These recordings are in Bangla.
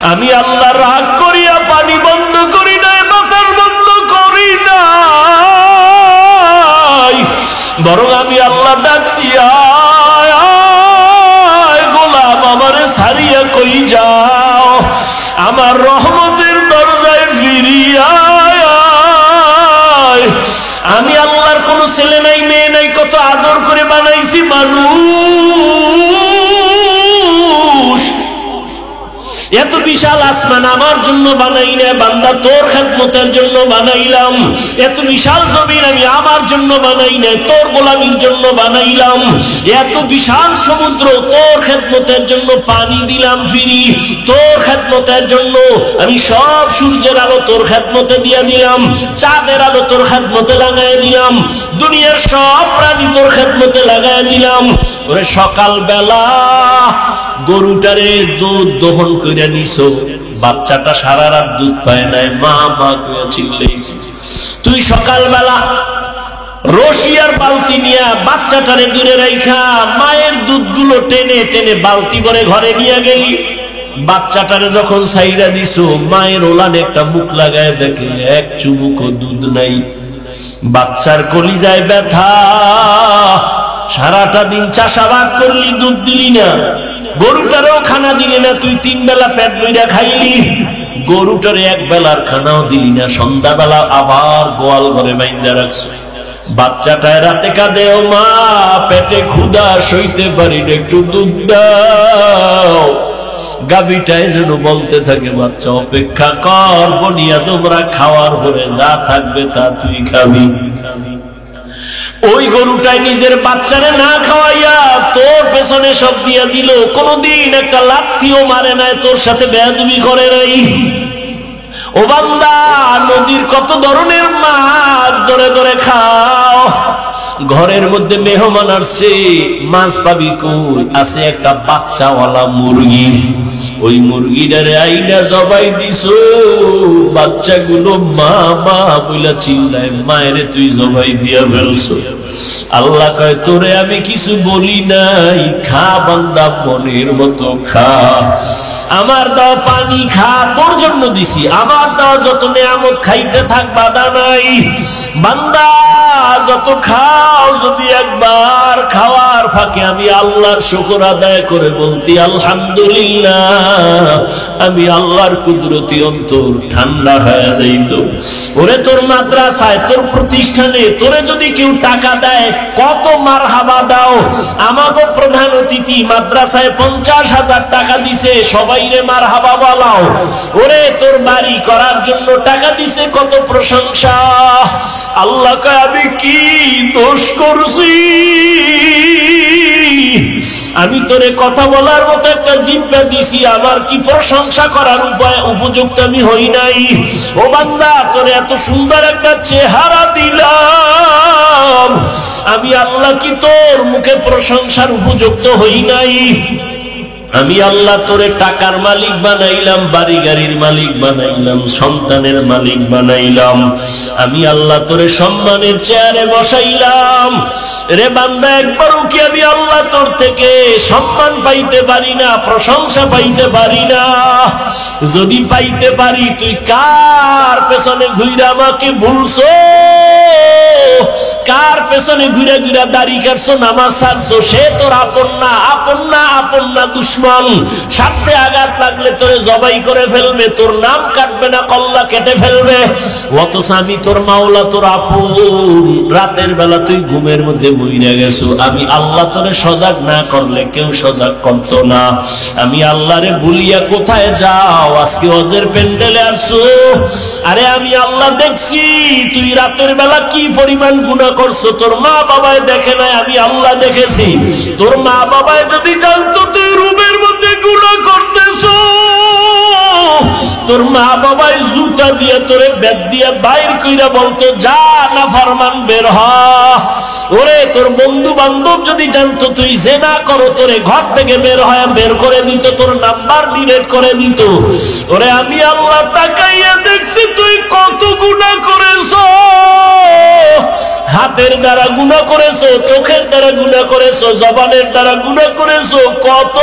আমি আল্লাহ রাগ করিয়া পানি বন্ধ করি নাই, বাতাস বন্ধ করি নাই, বরং আমি আল্লাহ ডাকছি, আয় আয় গোলাম আমারে ছাড়িয়া কই যাও, আমার রহমতের দরজায় ফিরিয়া আয়। আমি আল্লাহর কোনো ছেলে নাই মেয়ে নাই, কত আদর করে বানাইছি মানুষ। এত বিশাল আসমান আমার জন্য বানাই না বান্দা, তোর খেদমতের জন্য বানাইলাম। এত বিশাল জমিন আমি আমার জন্য বানাই না, তোর গোলামির জন্য বানাইলাম। এত বিশাল সমুদ্র তোর খেদমতের জন্য পানি দিলাম ফিরি, তোর খেদমতের জন্য আমি সব সূর্যের আলো তোর খেদমতে দিয়া দিলাম, চাঁদের আলো তোর খেদমতে লাগাই দিলাম, দুনিয়ার সব প্রাণী তোর খেদমতে লাগাই দিলাম। ওরে সকাল বেলা গরুটারে দুধ দহন করে নিছো, বাচ্চাটা সারা রাত দুধ পায় নাই, মা মা করে চিল্লাইছে। তুই সকালবেলা রশিয়ার বালতি নিয়ে বাচ্চাটারে দূরে রাইখা মায়ের দুধগুলো টেনে টেনে বালতি করে ঘরে নিয়ে গেলি। বাচ্চাটারে যখন সাইরা দিছো, মায়ের ওলানে একটা মুখ লাগায় দেখে এক চুমুকও দুধ নাই। বাচ্চার কলিজায় ব্যথা, সারাটা দিন চাষাবাদ করলি, দুধ দিলি না, গরুটারেও খানা দিলি না, তুই 3 বেলা পেট বইরা খাইলি, গরুটারে 1 বেলার খানাও দিলি না, সন্ধ্যাবেলা আবার গোয়াল ঘরে বাইন্দা রাখছ। বাচ্চাটায় রাতে কাঁদে, ও মা পেটে ক্ষুধা সইতে পারি না, একটু দুধ দাও। গাভীটাই যেন বলতে থাকে, বাচ্চা অপেক্ষা কর, বনিয়া তোমরা খাওয়ার পরে যা থাকবে তা তুই খাবি। ওই গরুটাই নিজের বাচ্চারে না খাওয়াইয়া তোর পেছনে সব দিয়া দিল, কোনদিন একটা লাথিও মারে নাই, তোর সাথে বেয়াদবি করে নাই। ও বান্দা, নদীর কত ধরনের মাছ ধরে ধরে খাও, ঘরের মধ্যে মেহমান আসছে, মাছ পাবি কই? আছে একটা বাচ্চাওয়ালা মুরগি, ওই মুরগিটারে আইনা জবাই দিছো, বাচ্চাগুলো মা মা বইলা চিল্লায়, মায়েরে তুই জবাই দিয়া ফেলছো। আল্লাহ কয়, তোরে আমি কিছু বলি নাই, খা বান্দা মনের মতো খা, আমার দাও পানি খা, তোর জন্য দিছি, আমার দাও যত নিয়ামত খাইতে থাক, বাধা নাই। বান্দা যত খাও, যদি একবার খাওয়ার ফাঁকে আমি আল্লাহর শুকর আদায় করে বলতি আলহামদুলিল্লাহ, আমি আল্লাহর কুদরতি অন্তর ঠান্ডা হয়ে যাইত। ওরে তোর মাদ্রাসায়, তোর প্রতিষ্ঠানে তোরে যদি কেউ টাকা দেয়, কত মারহাবা দাও। আমাগো প্রধান অতিথি মাদ্রাসায় 50,000 টাকা দিছে, সবাই রে মারহাবা বলাও। ওরে তোর বাড়ি করার জন্য টাকা দিছে, কত প্রশংসা। আল্লাহ কয়, আমি কি দোষ করছি? আমি তোরে কথা বলার মতো একটা জিহ্বা দিছি, আমার কি প্রশংসা করার উপযুক্ত আমি হই নাই? ও বান্দা, তোরে এত সুন্দর একটা চেহারা দিলাম, আমি আল্লাহ কি তোর মুখে প্রশংসার উপযুক্ত হই নাই? আমি আল্লাহ তোরে টাকার মালিক বানাইলাম, বাড়ি গাড়ির মালিক বানাইলাম, সন্তানের মালিক বানাইলাম, আমি আল্লাহ তোরে সম্মানের চেয়ারে বসাইলাম। রে বান্দা, একবারও কি আমি আল্লাহ তোর থেকে সম্মান পাইতে পারি না, প্রশংসা পাইতে পারি না? যদি পাইতে পারি, তুই কার পেছনে ঘুরে আমাকে ভুলছো? কার পেছনে ঘুরে ঘুরে দাড়ি কাটছো, নামাজ ছাড়ছো? সে তোর আপন না, আপন না, আপন না, দুশ্মন। স্বার্থে আঘাত লাগলে তোরে জবাই করে ফেলবে, তোর নাম কাটবে না, কল্লা কেটে ফেলবে। অথচ আমি তোর মাওলা, তোর আপন। রাতের বেলা তুই ঘুমের মধ্যে মইরা গেছো, আমি আল্লাহ তোরে সজাগ না করলে কেউ সজাগ করতো না। আমি আল্লাহরে ভুলিয়া কোথায় যাও? আজকে হজের প্যান্ডেলে আসছো। আরে আমি আল্লাহ দেখছি তুই রাতের বেলা কি পরিমাণ গুনাহ করছো, তোর মা বাবায় দেখে নাই, আমি আল্লাহ দেখেছি। তোর মা বাবায় যদি জানতো তুই রুমের মধ্যে গুনাহ করতেছো, তোর মা বাবায় জুতা দিয়ে তোরে বেদ দিয়ে বাইর কইরা বলতো, যা না ফরমান বের হ। ওরে তোর বন্ধু বান্ধব যদি জানতো তুই জেনা করো, তোরে ঘর থেকে বের করে দিত, তোর নাম্বার ডিলিট করে দিত। ওরে আমি আল্লাহ তাকাইয়া দেখছি তুই কত গুনাহ করেছো। হাতের দ্বারা গুনাহ করেছো, চোখের দ্বারা গুনাহ করেছো, জবানের দ্বারা গুনাহ করেছো, কত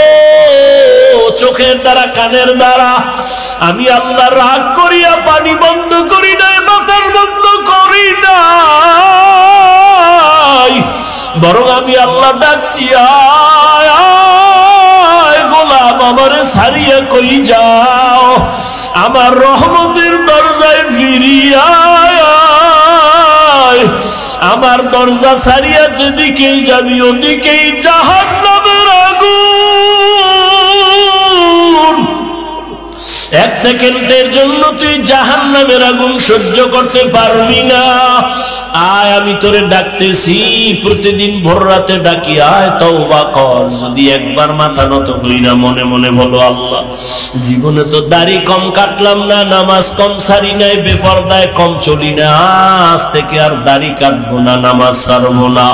চোখের দ্বারা, কানের দ্বারা। আমি আল্লাহ রাগ করিয়া পানি বন্ধ করি নাই, বাতাস বন্ধ করি নাই, বরং আমি আল্লাহ ডাকছি, আয় আয় গোলাম, আমারে ছাড়িয়া কই যাও, আমার রহমতের দরজায় ফিরিয়া আয়। আমার দরজা ছাড়িয়া যেদিকেই যাবি ওদিকেই জাহান্নামের আগুন। এক সেকেন্ডের জন্য তুই জাহান্নামের আগুন সহ্য করতে পারবি না। আয়, আমি তোরে ডাকতেছি, প্রতিদিন ভোর রাতে ডাকি, আয় তওবা কর। যদি একবার মাথা নত কইরা মনে মনে বলো, আল্লাহ জীবনে তো দাড়ি কম কাটলাম না, নামাজ কম ছাড়ি নাই, বেপরদায় কম চলি না, আজ থেকে আর দাড়ি কাটবো না, নামাজ ছাড়বো না।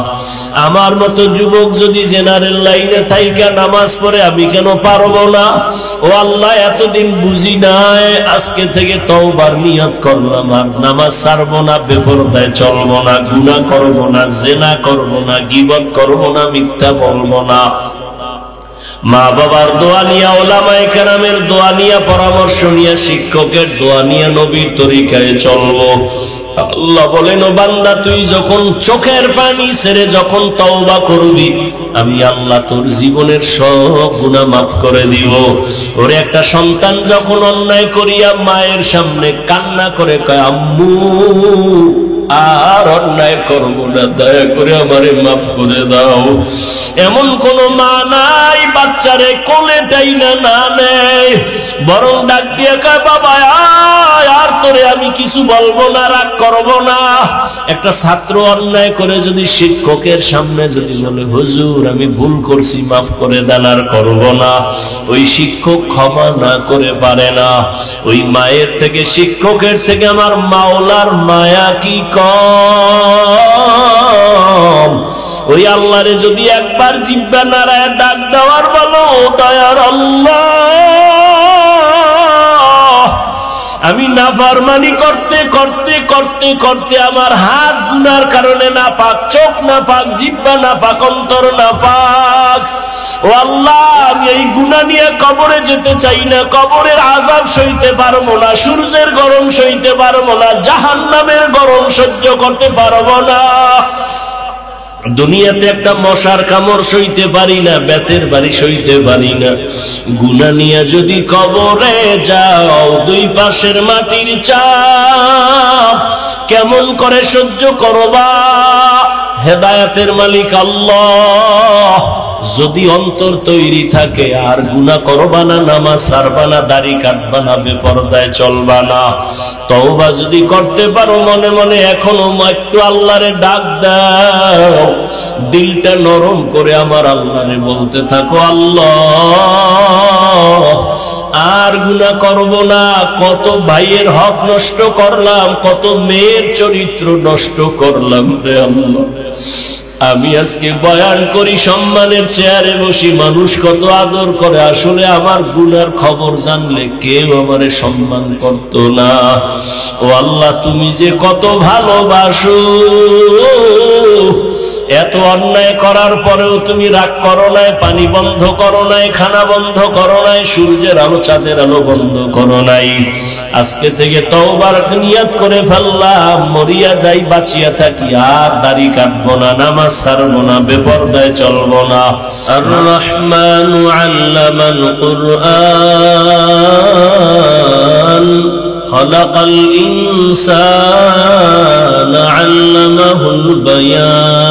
আমার মতো যুবক যদি জেনারেল লাইনে থাইকা নামাজ পড়ে, আমি কেন পারবো না? ও আল্লাহ, এতদিন বুঝি নাই, আজকে থেকে তওবার নিয়ত করলাম, আর নামাজ ছাড়বো না, বেপরদায় চলবো না, গুনাহ করবো না, জিনা করবো না, গীবত করবো না, মিথ্যা বলবো না। মা বাবার দোয়া নিয়া, ওলামায়ে কেরামের দোয়া নিয়া, পরামর্শ নিয়া, শিক্ষকের দোয়া নিয়া, নবীর তরিকায় চলবো। আল্লাহ বলেন, ও বান্দা, তুই যখন চোখের পানি ছেড়ে যখন তওবা করবি, আমি আল্লাহ তোর জীবনের সব গুনাহ মাফ করে দিব। ওরে একটা সন্তান যখন অন্যায় করিয়া মায়ের সামনে কান্না করে কয়, আম্মু আর অন্যায় করবো না, দয়া করে আমারে মাফ করে দাও, এমন কোন মা নাই বাচ্চারে কোলেটাই না নেয়, বরং ডাক দিয়ে কয়, বাবা আয়, আর তোরে আমি কিছু বলবো না, রাগ করবো না। একটা ছাত্র অন্যায় করে যদি শিক্ষকের সামনে যদি বলে, হুজুর আমি ভুল করছি, মাফ করে দেন, আর করবো না, ওই শিক্ষক ক্ষমা না করে পারে না। ওই মায়ের থেকে, শিক্ষকের থেকে আমার মাওলার মায়া কি কম? ওই আল্লাহরে যদি একবার জিহ্বা নাড়ায় ডাক দেওয়ার বলো, দয়ার আল্লাহ, আমি নাফরমানি করতে করতে করতে করতে আমার হাত গুনার কারণে নাপাক, চোখ নাপাক, জিহ্বা নাপাক, অন্তর নাপাক। ও আল্লাহ, আমি এই গুনাহ নিয়ে কবরে যেতে চাই না, কবরের আযাব সইতে পারবো না, সূর্যের গরম সইতে পারবো না, জাহান্নামের গরম সহ্য করতে পারবো না। দুনিয়াতে একটা মশার কামড় সইতে পারি না, বেতের বাড়ি সইতে পারি না। গুনাহ নিয়ে যদি কবরে যাও, দুই পাশের মাটির চাপ কেমন করে সহ্য করবা? হেদায়েতের মালিক আল্লাহ। যদি অন্তর তৈরি থাকে, আর গুনাহ করবা না, নামাজ ছাড়বা না, দাড়ি কাটবা না, বেপরদায় চলবা না, তওবা যদি করতে পারো মনে মনে, এখনো একটু আল্লাহরে ডাক দাও, দিলটা নরম করে আমার আল্লাহরে বলতে থাকো, আল্লাহ আর গুনাহ করব না। কত ভাইয়ের হক নষ্ট করলাম, কত মেয়ের চরিত্র নষ্ট করলাম রে আল্লাহ। আমি আজকে বয়ান করি, সম্মানের চেয়ারে বসি, মানুষ কত আদর করে, আসলে আমার গুনার খবর জানলে কেউ আমারে সম্মান করতো না। ও আল্লাহ, তুমি যে কত ভালোবাসো, এত অন্যায় করার পরেও তুমি রাগ করো নাই, পানি বন্ধ করো নাই, খানা বন্ধ করো নাই, সূর্যের আলো চাঁদের আলো বন্ধ করো নাই। আজকে থেকে তওবার নিয়ত করে ফেললাম, মরিয়া যাই বাঁচিয়া থাকি, আর দাড়ি কাটবো না, নামাজ ছাড়বো না, বেপরদায় চলবো না। আর রহমানু আল্লামাল কুরআন খালাকাল ইনসানা আল্লামাহুল বায়ান।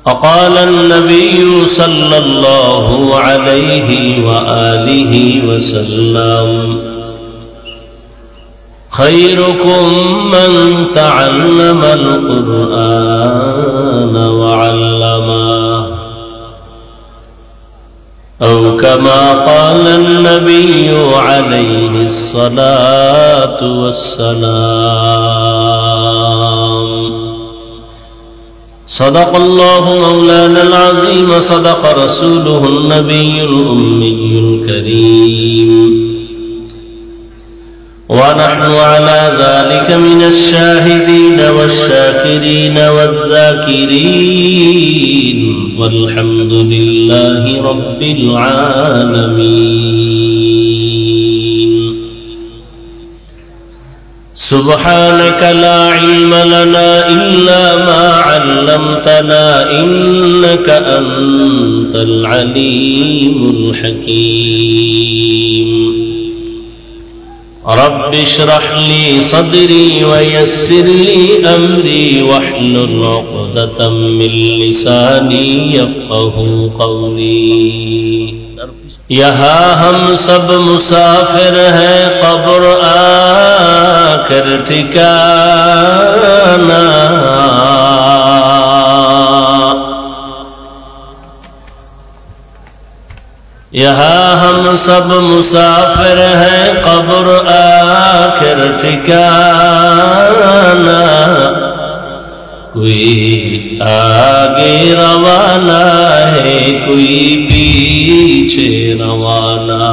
وقال النبي صلى الله عليه وآله وسلم خيركم من تعلم القرآن وعلمه أو كما قال النبي عليه الصلاة والسلام. صدق الله مولانا العظيم، صدق رسوله النبي الأمي الكريم. ونحن على ذلك من الشاهدين والشاكرين والذاكرين والحمد لله رب العالمين. سبحانك لا علم لنا إلا ما علمتنا إنك أنت العليم الحكيم. رب اشرح لي صدري ويسر لي أمري واحلل عقدة من لساني يفقه قولي. یہاں ہم سب مسافر ہیں قبر آکر ٹھکانا. یہاں ہم سب مسافر ہیں قبر آخر ٹھکانا. کوئی آگے روانہ ہے کوئی پیچھے روانہ.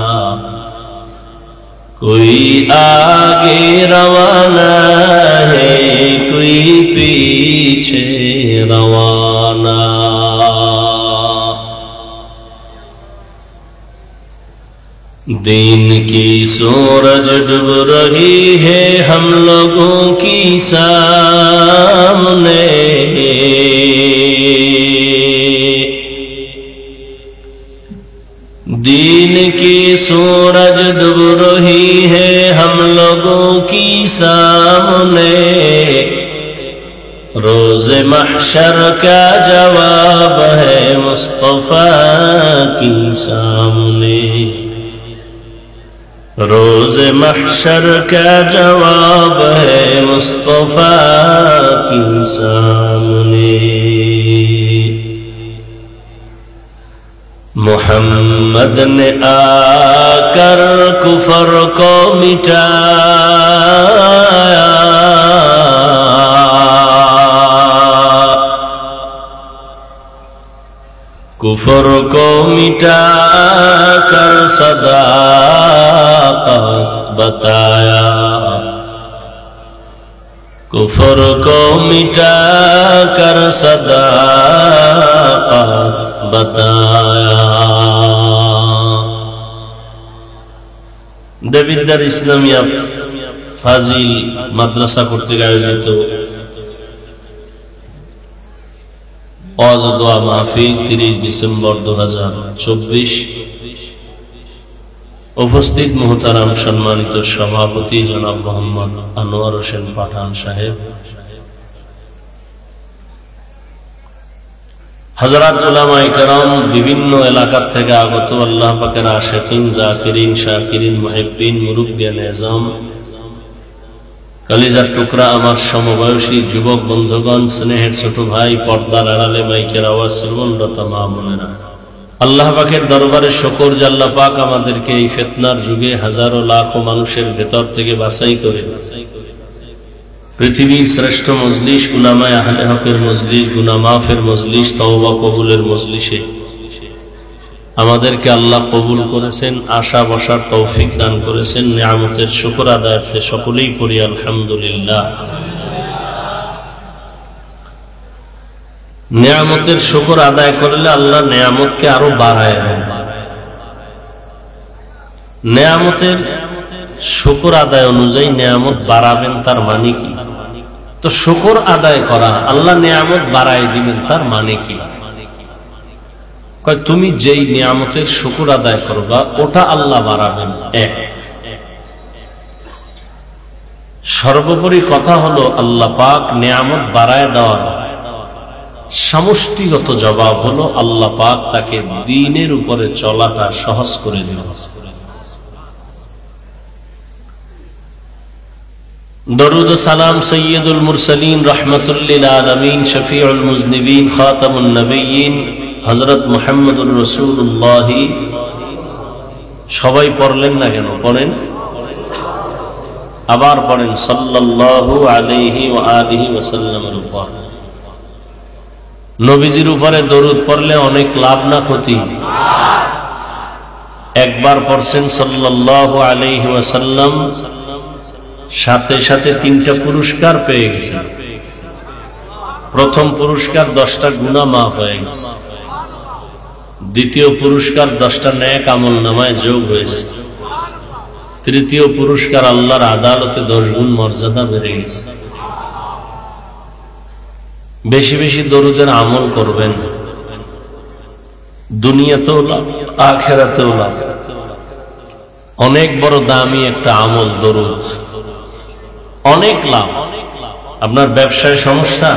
کوئی آگے روانہ ہے کوئی پیچھے روانہ. دین کی سورج ڈوب رہی ہے ہم لوگوں کی سامنے. دین کی سورج ڈوب رہی ہے ہم لوگوں کی سامنے. روز محشر کا جواب ہے مصطفیٰ کی سامنے. روز محشر کا جواب ہے مصطفیٰ کی سامنے. محمد نے آ کر کفر کو مٹایا. کفر کو مٹا کر صداقت بتایا. کفر کو مٹا کر صداقت بتایا. দেবিদ্যার ইসলামিয়া ফাজিল মাদ্রাসা কর্তৃক আয়োজিত ওয়াজ ও দোয়া মাহফিল 30 ডিসেম্বর 2024. উপস্থিত মুহতারাম সম্মানিত সভাপতি জনাব মোহাম্মদ আনোয়ার হোসেন পাঠান সাহেব, হযরত উলামায়ে কেরাম, বিভিন্ন এলাকা থেকে আগত আল্লাহ পাকের আশিকিন, জাকিরিন, শাকিরিন, মুহিব্বিন, মুরব্বিয়ান এযাম, কলিজার টুকরা আমার সমবয়সী যুবক বন্ধুগণ, স্নেহের ছোট ভাই, পর্দার আড়ালে মাইকের আওয়াজ শ্রবণরত মা বোনেরা, আল্লাহ পাকের দরবারে শুকর যে আল্লাহ পাক আমাদেরকে এই ফিতনার যুগে হাজারো লাখো মানুষের ভেতর থেকে বাছাই করে পৃথিবীর শ্রেষ্ঠ মজলিস, উলামায়ে আহলে হকের মজলিস, গুনাহ মাফের মজলিস, তওবা কবুলের মজলিসে আমাদেরকে আল্লাহ কবুল করেছেন, আশা বসার তৌফিক দান করেছেন। নিয়ামতের শুকর আদায়ার্থে সকলেই পড়ি আলহামদুলিল্লাহ। নিয়ামতের শুকর আদায় করলে আল্লাহ নিয়ামতকে আরো বাড়ায় দেন। নিয়ামতের শুকর আদায় অনুযায়ী নিয়ামত বাড়াবেন, তার মানে কি? তো শুকর আদায় করা, আল্লাহ নিয়ামত বাড়ায় দিবেন, তার মানে কি? তুমি যেই নিয়ামতের শুকর আদায় করবা ওটা আল্লাহ বাড়াবেন। এক, সর্বোপরি কথা হলো আল্লাহ পাক নিয়ামত বাড়ায় দেওয়ার সমষ্টিগত জবাব হলো আল্লাহ পাক তাকে দ্বীনের উপরে চলাটা সহজ করে দিবেন। দরুদ ও সালাম সৈয়দুল মুরসালিন, রাহমাতুল লিল আলামিন, শফিউল মুজনিবিন, খাতামুন নবিয়্যিন হযরত মুহাম্মদুর রাসূলুল্লাহ। সবাই পড়লেন না কেন? পড়েন, আবার পড়েন সাল্লাল্লাহু আলাইহি ওয়া আলিহি ওয়াসাল্লামের উপর। নবীজির উপরে দরুদ পড়লে অনেক লাভ না ক্ষতি? একবার পড়ছেন সাল্লাল্লাহু আলাইহি ওয়াসাল্লাম, সাথে সাথে 3টা পুরস্কার পেয়ে গেছেন। প্রথম পুরস্কার 10টা গুনাহ মাফ হয়ে গেছে, দ্বিতীয় পুরস্কার 10টা নেক আমল নামায় যোগ হয়েছে, তৃতীয় পুরস্কার আল্লাহর আদালতে 10 গুণ মর্যাদা বেড়ে গেছে। বেশি বেশি দরুদের আমল করবেন, দুনিয়াতেও লাভ, আখিরাতেও লাভ। অনেক বড় দামি একটা আমল দরুদ, অনেক লাভ। আপনার ব্যবসায় সমস্যা,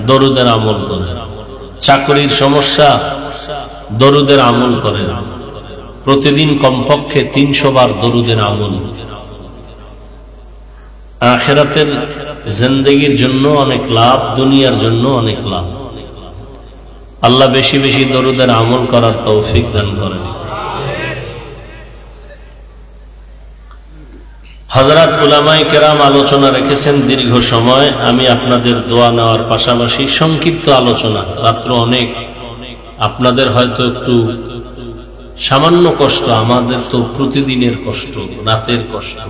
দরুদের আমল করেন। চাকরির সমস্যা, দরুদের আমল করেন। প্রতিদিন কমপক্ষে 300 বার দরুদের আমল। আখিরাতের জিন্দেগির জন্য অনেক লাভ, দুনিয়ার জন্য অনেক লাভ। আল্লাহ বেশি বেশি দরুদের আমল করার তৌফিক দান করেন। হযরত উলামায়ে কেরাম আলোচনা রেখেছেন দীর্ঘ সময়। আমি আপনাদের দোয়া নেওয়ার পাশাপাশি সংক্ষিপ্ত আলোচনা, রাত্র অনেক, আপনাদের হয়তো একটু সামান্য কষ্ট, আমাদের তো প্রতিদিনের কষ্ট, রাতের কষ্ট।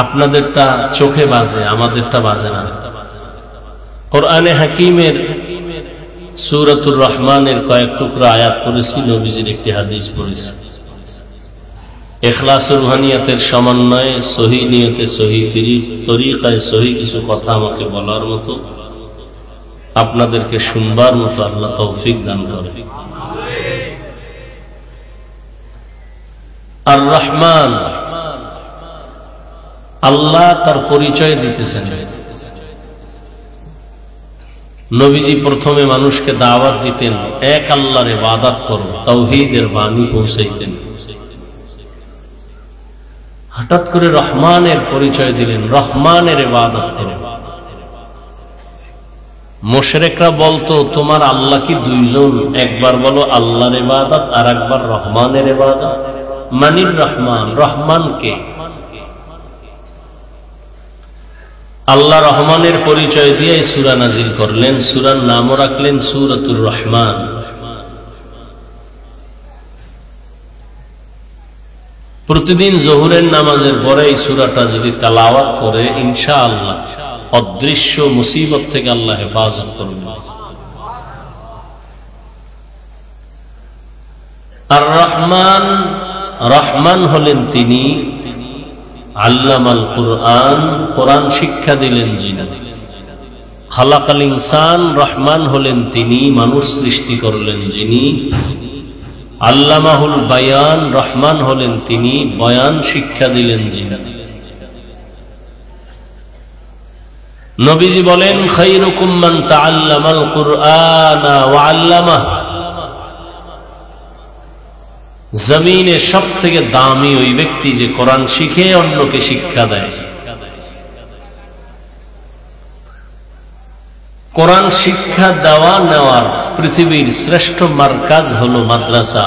আপনাদেরটা চোখে বাজে, আমাদেরটা বাজে না। কোরআনে হাকিমের সূরাতুর রহমানের কয়েক টুকরা আয়াত পড়েছি, নবীজির একটি হাদিস পড়েছি। ইখলাস ও রুহানিয়াতের সমন্বয়ে সহি নিয়তে সহি তরিকায় সহি কিছু কথা আমাকে বলার মতো, আপনাদেরকে শুনবার মতো আল্লাহ তৌফিক দান করে। আর রহমান, আল্লাহ তার পরিচয় দিতেছেন। নবীজি প্রথমে মানুষকে দাওয়াত দিতেন, এক আল্লাহর ইবাদত করো, তাওহীদের বাণী পৌঁছাইতেন। হঠাৎ করে রহমানের পরিচয় দিলেন, রহমানের ইবাদত করো। মুশরিকরা বলতো, তোমার আল্লাহ কি দুইজন? একবার বলো আল্লাহর ইবাদত, আর একবার রহমানের ইবাদত। মানির রহমান, রহমান কে? আল্লাহ রহমানের পরিচয় দিয়ে সূরা নাজিল করলেন, সূরার নামও রাখলেন সূরাতুর রহমান। প্রতিদিন জোহরের নামাজের পরে এই সূরাটা যদি তেলাওয়াত করে, ইনশাআল্লাহ অদৃশ্য মুসিবত থেকে আল্লাহ হেফাজত করবেন। আর রহমান, রহমান হলেন তিনি আল্লামাল কুরআন, কোরআন শিক্ষা দিলেন যিনি। খালাকাল ইনসান, রহমান হলেন তিনি মানুষ সৃষ্টি করলেন যিনি। আল্লামাহুল বায়ান, রহমান হলেন তিনি বয়ান শিক্ষা দিলেন যিনি। নবীজি বলেন, খায়রুকুম মান তাআল্লামাল কুরআনা ওয়া আল্লামাহ। জমিনে সব থেকে দামি ওই ব্যক্তি যে কোরআন শিখে অন্যকে শিক্ষা দেয়। কোরআন শিক্ষা দেওয়া নেওয়ার পৃথিবীর শ্রেষ্ঠ মারকাজ হলো মাদ্রাসা।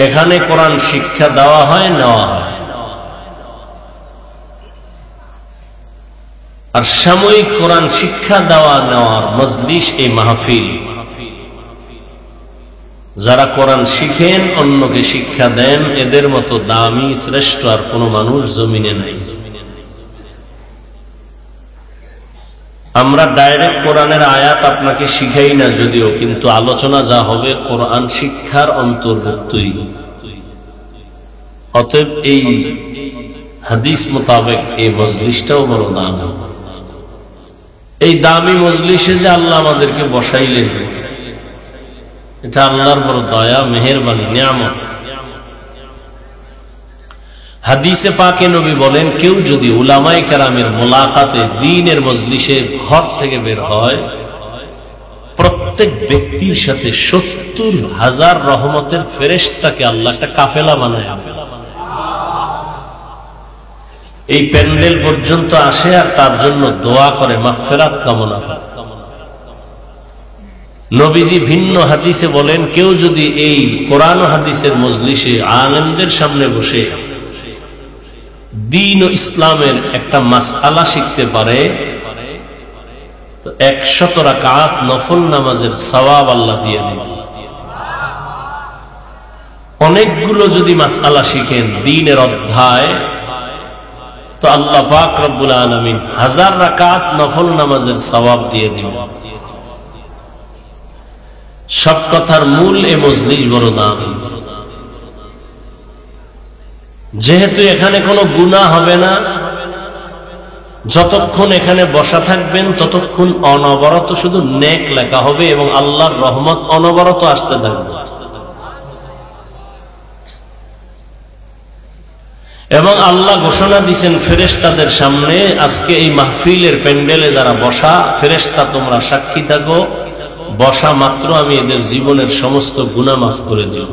এখানে কোরআন শিক্ষা দেওয়া হয়, নেওয়া হয়। আর সাময়িক কোরআন শিক্ষা দেওয়া নেওয়ার মজলিস এই মাহফিল। যারা কোরআন শিখেন, অন্যকে শিক্ষা দেন, এদের মতো দামি শ্রেষ্ঠ আর কোন মানুষ জমিনে নাই। আমরা ডাইরেক্ট কোরআনের আয়াত আপনাকে শিখাই না যদিও, কিন্তু আলোচনা যা হবে কোরআন শিক্ষার অন্তর্ভুক্তই। অতএব এই হাদিস মোতাবেক এই মজলিসটাও বড় দামি। এই দামি মজলিসে যে আল্লাহ আমাদেরকে বসাইলেন, এটা আল্লাহর বড় দয়া, মেহেরবানি, নিয়ামত। হাদিসে পাকে নবী বলেন, কেউ যদি উলামায়ে কেরামের মোলাকাতে দ্বীনের মজলিসে ঘর থেকে বের হয়, প্রত্যেক ব্যক্তির সাথে 70,000 রহমতের ফেরেশতাকে আল্লাহ একটা কাফেলা বানায় এই প্যান্ডেল পর্যন্ত আসে, আর তার জন্য দোয়া করে, মাগফিরাত কামনা করে। নবীজি ভিন্ন হাদিসে বলেন, কেউ যদি এই কোরআন ও হাদিসের মজলিসে আলেমদের সামনে বসে দ্বীন ও ইসলামের একটা মাসআলা শিখতে পারে, তো 100 রাকাত নফল নামাজের সওয়াব আল্লাহ দিয়ে দিবেন। অনেকগুলো যদি মাসআলা শিখেন দ্বীনের অধ্যায়, তো আল্লাহ পাক রব্বুল আলামিন 1000 রাকাত নফল নামাজের সওয়াব দিয়ে দিবেন। সব কথার মূল এ মজলিস বড় দামি। যেহেতু এখানে কোনো গুনাহ হবে না, যতক্ষণ এখানে বসা থাকবেন ততক্ষণ অনবরত শুধু নেক লেখা হবে এবং আল্লাহর রহমত অনবরত আসতে থাকবে। এবং আল্লাহ ঘোষণা দিয়েছেন ফেরেশতাদের সামনে, আজকে এই মাহফিলের প্যান্ডেলে যারা বসা, ফেরেশতা তোমরা সাক্ষী থাকো, বসা মাত্র আমি এদের জীবনের সমস্ত গুনাহ মাফ করে দেব।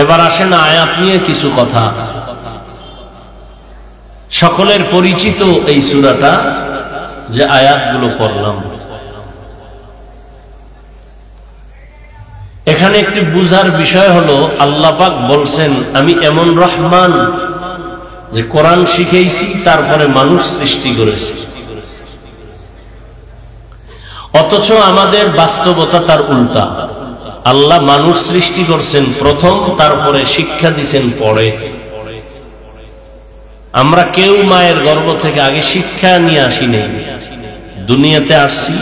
এবার আসেন আয়াত নিয়ে কিছু কথা। সকলের পরিচিত এই সূরাটা, যে আয়াতগুলো পড়লাম, এখানে একটি বুঝার বিষয় হলো আল্লাহ পাক বলছেন আমি এমন রহমান যে কোরআন শিখাইছি তারপরে মানুষ সৃষ্টি করেছি। অথচ আমাদের বাস্তবতা তার উল্টা। আল্লাহ মানুষ সৃষ্টি করছেন প্রথম, তারপরে শিক্ষা দিছেন পরে। আমরা কেউ মায়ের গর্ভ থেকে আগে শিক্ষা নিয়ে আসি নাই, দুনিয়াতে আসছি,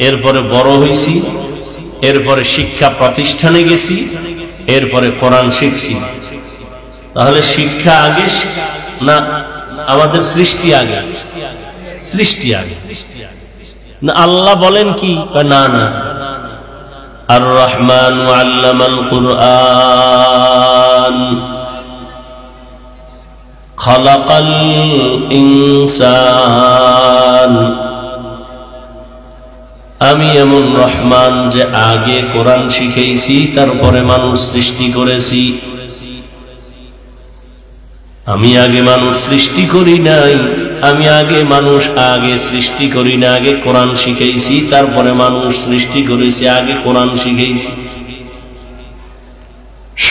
এরপরে বড় হইছি, এরপরে শিক্ষা প্রতিষ্ঠানে গেছি, এরপরে কোরআন শিখছি। তাহলে শিক্ষা আগে না আমাদের সৃষ্টি আগে? সৃষ্টি আগে না। আল্লাহ বলেন কি? না না, আর রহমান আল্লামাল কুরআন খালাকাল ইনসান। আমি এমন রহমান যে আগে কোরআন শিখাইছি তারপরে মানুষ সৃষ্টি করেছি। আমি আগে মানুষ সৃষ্টি করি নাই, আমি আগে মানুষ আগে সৃষ্টি করি না, আগে কোরআন শিখাইছি তারপরে মানুষ সৃষ্টি করেছি, আগে কোরআন শিখাইছি।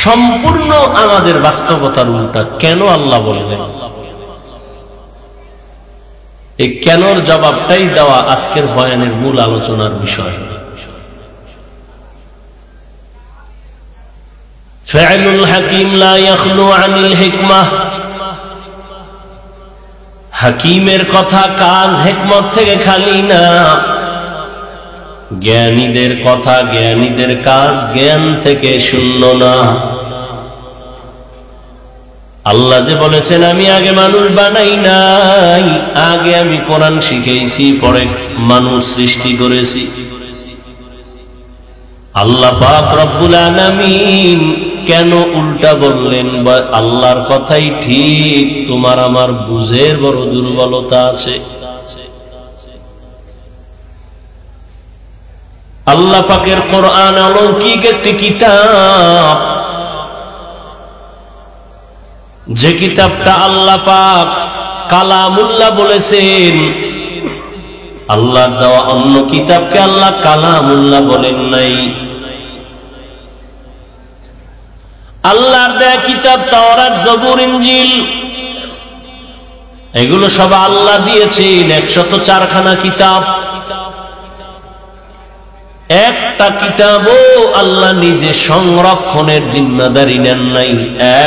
সম্পূর্ণ আমাদের বাস্তবতার উল্টা। কেন আল্লাহ বললেন? এই কেনর জবাবটাই দেওয়া আজকের বয়ানের মূল আলোচনার বিষয়। ফাইলুল হাকিম লা ইয়াখলু আনিল হিকমাহ। হাকিমের কথা কাজ হিকমত থেকে খালি না। জ্ঞানীদের কথা, জ্ঞানীদের কাজ জ্ঞান থেকে শূন্য না। আল্লাহ যে বলেছেন আমি আগে মানুষ বানাই নাই, আগে আমি কোরআন শিখাইছি, পরে মানুষ সৃষ্টি করেছি। আল্লাহ পাক রব্বুল আলামিন কেন উল্টা বললেন? বা আল্লাহর কথাই ঠিক, তোমার আমার বুঝের বড় দুর্বলতা আছে। আল্লাহ পাকের কোরআন অলৌকিক একটি কিতাব, যে কিতাবটা আল্লাহ পাক কালামুল্লাহ বলেছেন। আল্লাহর দেওয়া অন্য কিতাবকে আল্লাহ কালামুল্লাহ বলেন নাই। আল্লাহর দেয়া কিতাব তাওরাত, জবুর, ইনজিল, এগুলো সব আল্লাহ দিয়েছেন। 104 খানা কিতাব। একটা কিতাবও আল্লাহ নিজে সংরক্ষণের জিম্মাদারি নেন নাই।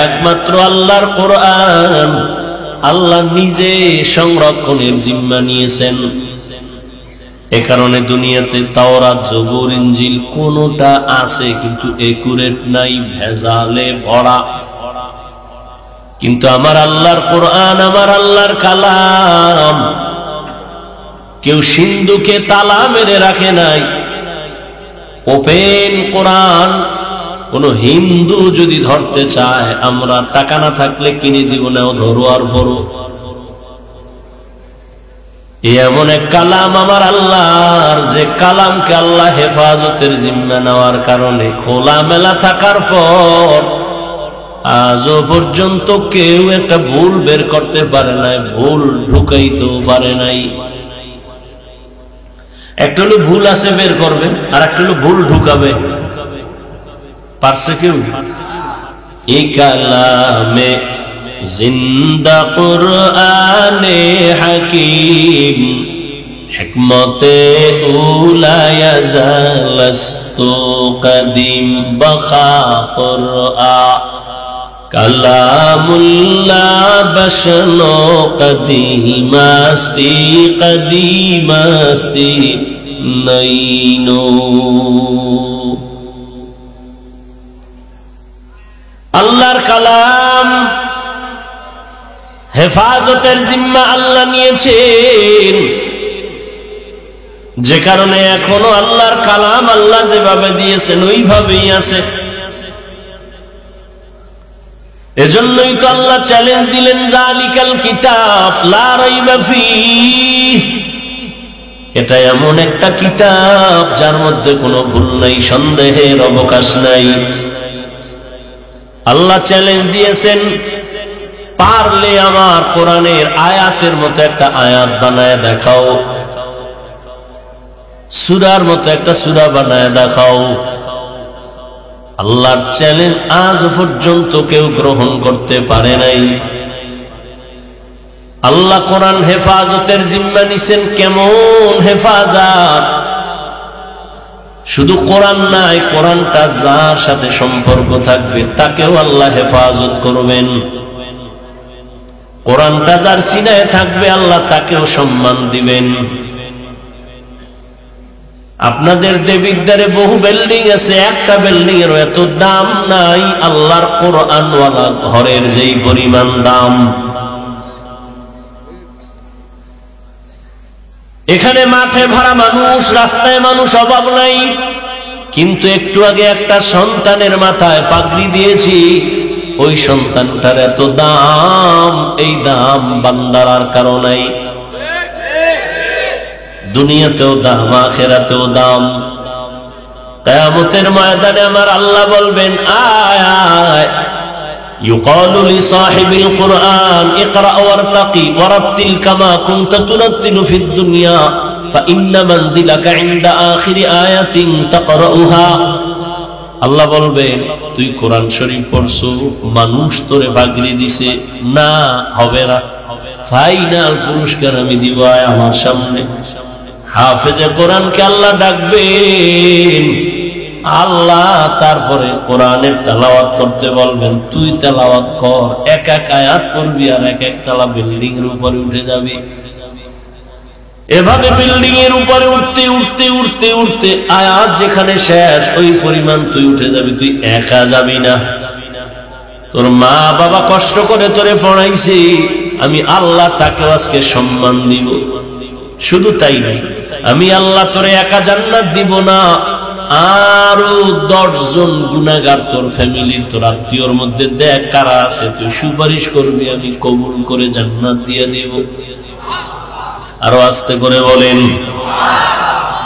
একমাত্র আল্লাহর কোরআন আল্লাহ নিজে সংরক্ষণের জিম্মা নিয়েছেন। এ কারণে দুনিয়াতে তাওরাত, জবুর, ইনজিল কোনটা আছে কিন্তু একুরেট নাই, ভেজালে ভরা। কিন্তু আমার আল্লাহর কোরআন, আমার আল্লাহর কালাম, কেউ সিন্ধুকে তালা মেরে রাখে নাই। ওপেন কোরআন কোন হিন্দু যদি ধরতে চায়, আমরা টাকা না থাকলে কিনে দিব না, ধরো আর বড়। এমন এক কালাম আমার আল্লাহর, যে কালামকে আল্লাহ হেফাজতের জিম্মা নেওয়ার কারণে খোলা মেলা থাকার পর আজও পর্যন্ত কেউ একটা ভুল বের করতে পারে নাই, ভুল ঢুকাইতেও পারে নাই। একটা হলো ভুল আছে বের করবে, আর একটা হলো ভুল ঢুকাবে। পারছে কেউ? এই কালামে জিন্দা কুরআনে হাকিম হিকমতে উলায়া জালস্তু কদিম বখা কুরআ কালামুল্লাহ বশনো কদিমাস্তি কদিমাস্তি নাইনো। আল্লাহর কালাম হেফাজতের জিম্মা আল্লাহ নিয়েছেন, যে কারণে এখনো আল্লাহর কালাম আল্লাহ যেভাবে দিয়েছেন ওইভাবেই আছে। এজন্যই তো আল্লাহ চ্যালেঞ্জ দিলেন, যালিকাল কিতাব লা রাইবা ফীহ, এটা এমন একটা কিতাব যার মধ্যে কোনো ভুল নাই, সন্দেহের অবকাশ নাই। আল্লাহ চ্যালেঞ্জ দিয়েছেন, পারলে আমার কোরআনের আয়াতের মতো একটা আয়াত বানায় দেখাও, সূরার মতো একটা সূরা বানায় দেখাও। আল্লাহর চ্যালেঞ্জ আজ পর্যন্ত কেউ গ্রহণ করতে পারে নাই। আল্লাহ কোরআন হেফাজতের জিম্মা নিছেন। কেমন হেফাজত? শুধু কোরআন নাই, কোরআনটা যার সাথে সম্পর্ক থাকবে তাকেও আল্লাহ হেফাজত করবেন। কোরআনটা যার সিনায় থাকবে আল্লাহ তাকেও সম্মান দিবেন। আপনাদের দেবিদ্বারে বহু বিল্ডিং আছে, একটা বিল্ডিং এর এত দাম নাই আল্লাহর কোরআনওয়ালা ঘরের যেই পরিমাণ দাম। এখানে মাঠে ভরা মানুষ, রাস্তায় মানুষ, অভাব নাই, কিন্তু একটু আগে একটা সন্তানের মাথায় পাগড়ি দিয়েছি, ওই সন্তানটার এত দাম, এই দাম বান্দার আর কারো নাই। দুনিয়াতেও দাম, আখিরাতেও দাম। কিয়ামতের ময়দানে আমার আল্লাহ বলবেন, আয় আয়, ইউকালু লিসাহিবিল কুরআন ইকরা ওয়ারতাকি ওয়ারাত্তিল কামা কুনতা তুরাত্তিলু ফিদ দুনিয়া ফাইন্না মানজিলাকা ইনদা আখিরি আয়াতিন তাকরাউহা। আল্লাহ বলবেন, তুই কোরআন শরীফ পড়ছো, মানুষ তোরে পাগড়ি দিছে, না হবে না, ফাইনাল পুরস্কার আমি দিব, আয় আমার সামনে। হাফেজে কোরআনকে আল্লাহ ডাকবেন, আল্লাহ তারপরে কোরআনের তেলাওয়াত করতে বলবেন, তুই তেলাওয়াত কর, এক এক আয়াত করবি আর এক এক তালা বিল্ডিং এর উপরে উঠে যাবি। এভাবে বিল্ডিং এর উপরে উঠতে উঠতে উঠতে উঠতে আয়াত যেখানে শেষ ওই পরিমাণ তুই উঠে যাবি। তুই একা যাবি না, তোর মা বাবা কষ্ট করে তোরে পড়াইছে, আমি আল্লাহ তাকে আজকে সম্মান দিব। শুধু তাই না, আমি আল্লাহ তোরে একা জান্নাত দিব না, আরো 10 জন গুনাহগার তোর ফ্যামিলির, তোর আত্মীয়র মধ্যে দেখ কারা আছে, তুই সুপারিশ করবি, আমি কবুল করে জান্নাত দিয়ে দেব। আরো আস্তে করে বলেন,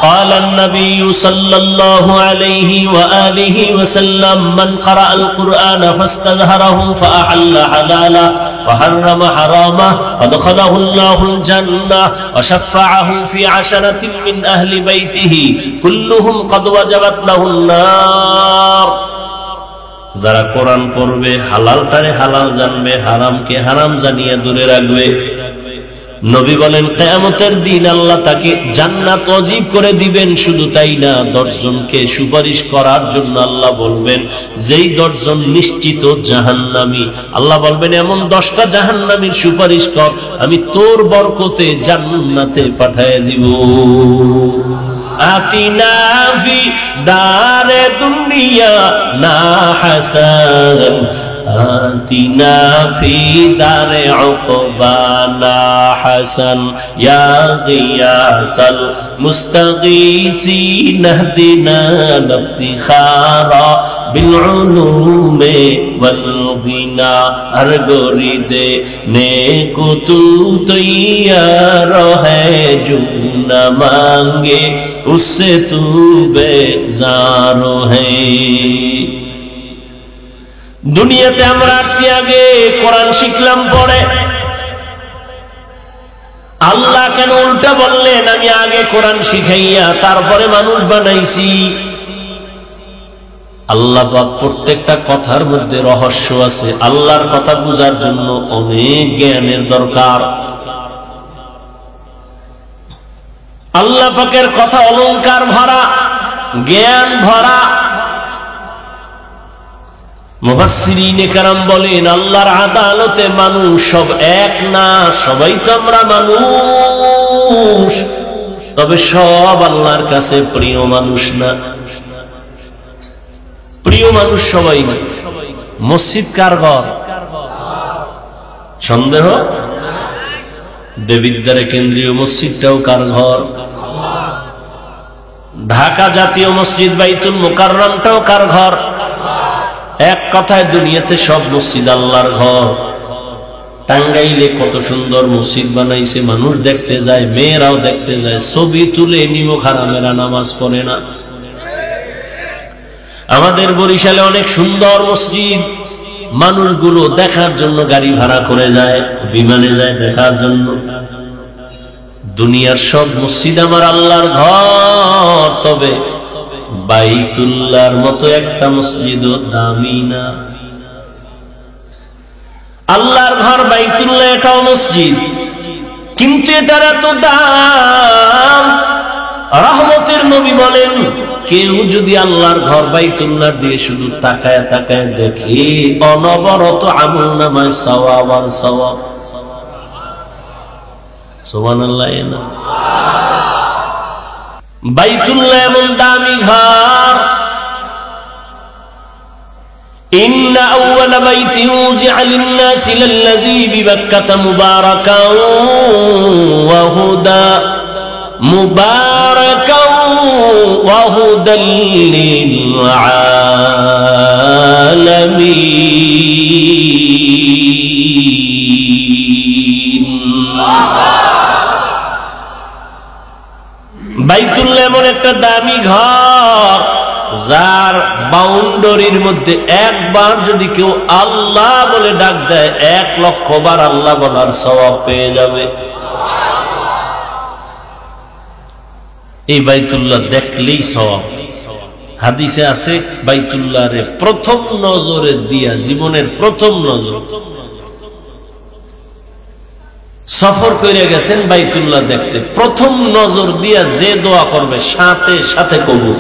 قال النبي صلى الله عليه وآله وسلم من قرأ القرآن فاستظهره فأحل حلالا وحرم حراما ودخله الله الجنة وشفعه في 10 من أهل بيته كلهم قد وجبت له النار। যারা কোরআন পড়বে, হালালটারে হালাল জানবে, হারামকে হারাম জানিয়ে দূরে রাখবে, নবী বলেন কিয়ামতের দিন আল্লাহ তাকে জান্নাত ওয়াজিব করে দিবেন। শুধু তাই না, 10 জনকে সুপারিশ করার জন্য আল্লাহ বলবেন, যেই 10 জন নিশ্চিত জাহান্নামী, আল্লাহ বলবেন এমন 10টা জাহান্নামীর সুপারিশ কর, আমি তোর বরকতে জান্নাতে পাঠিয়ে দিব। আতিনা ফি দারে দুনিয়া না হাসান آتنا في دار عقبانا حسن يا غياث المستغيثين اهدنا الافتخارا بالعلوم والغنى ارغرد نیکو تو تیار ہے جو نہ مانگے اس سے تو بیزار ہے। দুনিয়াতে আমরা আসছি আগে কোরআন শিখলাম পরে, আল্লাহ কেন উল্টা বললেন আমি আগে কোরআন শিখাইয়া তারপরে মানুষ বানাইছি? আল্লাহ পাক প্রত্যেকটা কথার মধ্যে রহস্য আছে। আল্লাহর কথা বুঝার জন্য অনেক জ্ঞানের দরকার। আল্লাহ পাকের কথা অলংকার ভরা, জ্ঞান ভরা। মুফাসসিরিনে কেরাম বলেন আল্লাহর আদালতে মানুষ সব এক না, সবাই তো আমরা মানুষ, তবে সব আল্লাহর কাছে প্রিয় মানুষ না। প্রিয় মানুষ সবাই না। মসজিদ কার ঘর? সন্দেহ? দেবিদ্বারে কেন্দ্রীয় মসজিদটাও কার ঘর? ঢাকা জাতীয় মসজিদ বাইতুল মুকাররমটাও কার ঘর? এক কথায় দুনিয়াতে সব মসজিদ আল্লাহর ঘর। টাঙ্গাইলে কত সুন্দর মসজিদ বানাইছে, মানুষ দেখতে যায়, মেয়েরাও দেখতে যায়, ছবি তুলে নিমক হারামেরা নামাজ পড়ে না। আমাদের বরিশালে অনেক সুন্দর মসজিদ, মানুষগুলো দেখার জন্য গাড়ি ভাড়া করে যায়, বিমানে যায় দেখার জন্য। দুনিয়ার সব মসজিদ আমার আল্লাহর ঘর, তবে বাইতুল্লাহর মতো একটা মসজিদও দামি না। আল্লাহর ঘর বাইতুল্লাহ, এটাও মসজিদ, কিন্তু এটার এত দাম। রহমতের নবী বলেন কেউ যদি আল্লাহর ঘর বাইতুল্লাহ দিয়ে শুধু তাকায় তাকায় দেখে, অনবরত আমলনামায় সওয়াব আর সওয়াব। সুবহানাল্লাহ। না বাইতুল্লাহ এমন দামি ঘর। ইন্না আউওয়ালা বাইতিন উযিআ লিন-নাসি লাল্লাযী বিবাক্কাতা মুবারাকান ওয়া হুদা মুবারাকান ওয়া হুদাল লিল আলামিন। বাইতুল্লাহ এমন একটা দামি ঘর, যার বাউন্ডারির মধ্যে একবার যদি কেউ আল্লাহ বলে ডাক দেয়, 1,00,000 বার আল্লাহ বলার সওয়াব পেয়ে যাবে। এই বাইতুল্লাহ দেখলেই সওয়াব। হাদিসে আছে বাইতুল্লাহরে প্রথম নজরে দিয়া, জীবনের প্রথম নজর সফর করে গেছেন বাইতুল্লাহ দেখতে, প্রথম নজর দিয়া যে দোয়া করবে সাথে সাথে কবুল।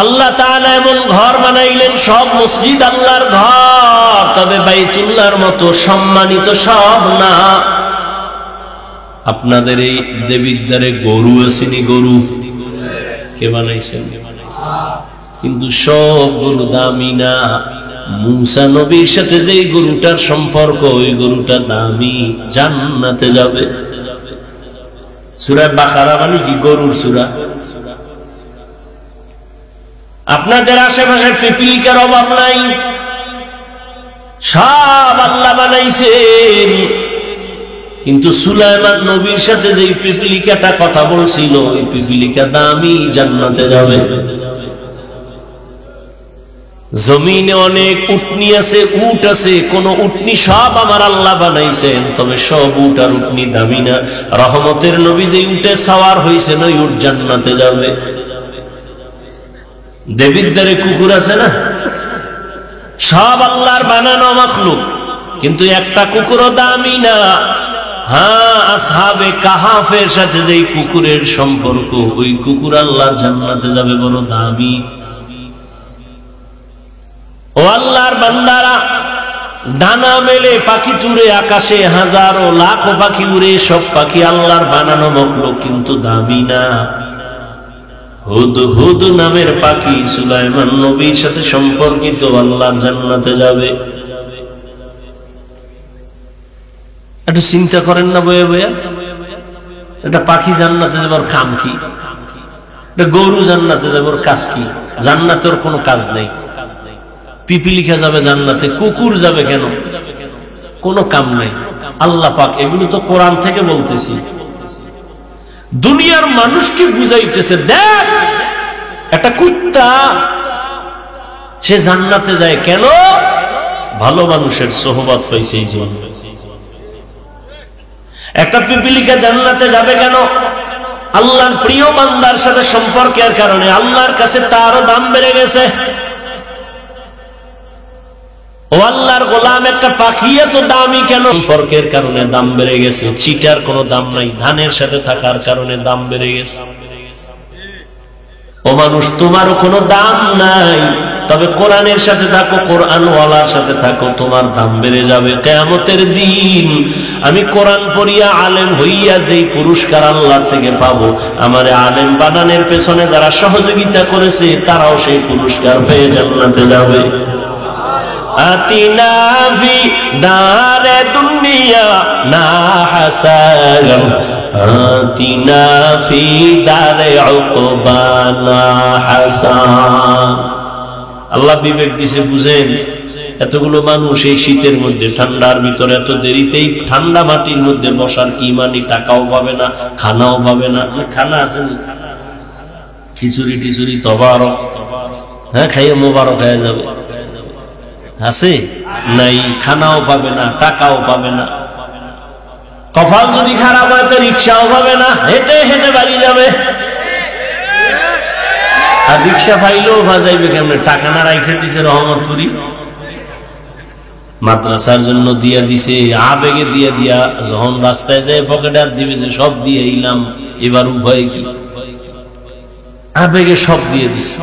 আল্লাহ তাআলা এমন ঘর বানাইলেন, সব মসজিদ আল্লাহর ঘর, তবে বাইতুল্লাহর মতো সম্মানিত সব না। আপনাদের এই দেবিদ্বারে গরু আসেনি? গরু কে বানাইছেন? কিন্তু সব গরু দামি না। মুসা নবীর সাথে যে গরুটার সম্পর্ক, ওই গরুটা দামি, জান্নাতে যাবে। সূরা বাকারা মানে কি? গরুর সূরা। আপনাদের আশেপাশে পিপিলিকার অভাব নাই, সব আল্লাহ বানাইছেন। কিন্তু সুলাইমান নবীর সাথে যে পিপিলিকাটা কথা বলছিল, ওই পিপিলিকা দামি, জান্নাতে যাবে। জমিনে অনেক উটনি আছে, উট আছে, কোন উটনি সব আমার আল্লাহ বানাইছেন, তবে সব উট আর উটনি দামি না। রহমতের নবী যে উটে সাওয়ার হইছেন, ওই উট জান্নাতে যাবে। দেবিদ্বারে কুকুর আছে না, সব আল্লাহর বানানো মাখলুক, কিন্তু একটা কুকুরও দামি না। হ্যাঁ, আসহাবে কাহাফের সাথে যে কুকুরের সম্পর্ক, ওই কুকুর আল্লাহর জান্নাতে যাবে, বড় দামি। ও আল্লাহর বান্দারা, ডানা মেলে পাখি তুরে আকাশে হাজারো লাখো পাখি উড়ে, সব পাখি আল্লাহর বানানো মাখলুক, কিন্তু দামি না। হুদহুদ নামের পাখি সুলাইমান নবীর সাথে সম্পর্কিত, আল্লাহর জান্নাতে যাবে। একটু চিন্তা করেন না বয়ে বয়ে, এটা পাখি জান্নাতে যাবার কাম কি? এটা গরু জান্নাতে যাবার কাজ কি? জান্নাতের কোনো কাজ নেই। পিপিলিকা যাবে জান্নাতে, কুকুর যাবে কেন? কোনো কাম নাই। আল্লাহ পাক এগুলো তো কোরআন থেকে বলতেছি, দুনিয়ার মানুষকে বুঝাইতেছে। দেখ, একটা কুত্তা সে জান্নাতে যায় কেন? ভালো মানুষের সোহবত পাইছে এই জন্য। একটা পিপিলিকা জান্নাতে যাবে কেন? আল্লাহর প্রিয় বান্দার সাথে সম্পর্কের কারণে। আল্লাহর কাছে তারও দাম বেড়ে গেছে। ও আল্লাহর গোলাম, একটা পাখি এত দামি কেন? সম্পর্কের কারণে দাম বেড়ে গেছে। চিটার কোনো দাম নাই, ধানের সাথে থাকার কারণে দাম বেড়ে গেছে। ও মানুষ, তোমারও কোনো দাম নাই, তবে কোরআনের সাথে থাকো, কোরআন ওয়ালার সাথে থাকো, তোমার দাম বেড়ে যাবে। কিয়ামতের দিন আমি কোরআন পড়িয়া আলেম হইয়া যেই পুরস্কার আল্লাহ থেকে পাবো, আমারে আলেম বানানোর পেছনে যারা সহযোগিতা করেছে তারাও সেই পুরস্কার পেয়ে জান্নাতে যাবে। আতিনা ফি দারে দুনিয়া না হাসান, আতিনা ফি দারে উকবা না হাসান। আল্লাহ বিবেক দিছে, বুঝেন, এতগুলো মানুষ এই শীতের মধ্যে ঠান্ডার ভিতরে এত দেরিতেই ঠান্ডা মাটির মধ্যে বসার কি মানি, টাকাও পাবে না, খানাও পাবে না। খানা আছে খিচুড়ি টিচুড়ি তবারক, হ্যাঁ, খাইয়ে মোবারক হয়ে যাবে, আছে নাই? খানাও পাবে না, টাকাও পাবে না। কপাল যদি খারাপ হয় তো রিক্সাও পাবে না, হেঁটে হেঁটে বাড়ি যাবে। আর রিক্সা পাইলেও বাজাইবে কেমনে? টাকা না রাইখে দিছে রহমতপুরি, মাদ্রাসার জন্য দিয়া দিছে, আবেগে দিয়া দিয়া যখন রাস্তায় যায় পকেটে আর দিবে যে সব দিয়ে ইলাম, এবার উভয় কি আবেগে সব দিয়ে দিছে।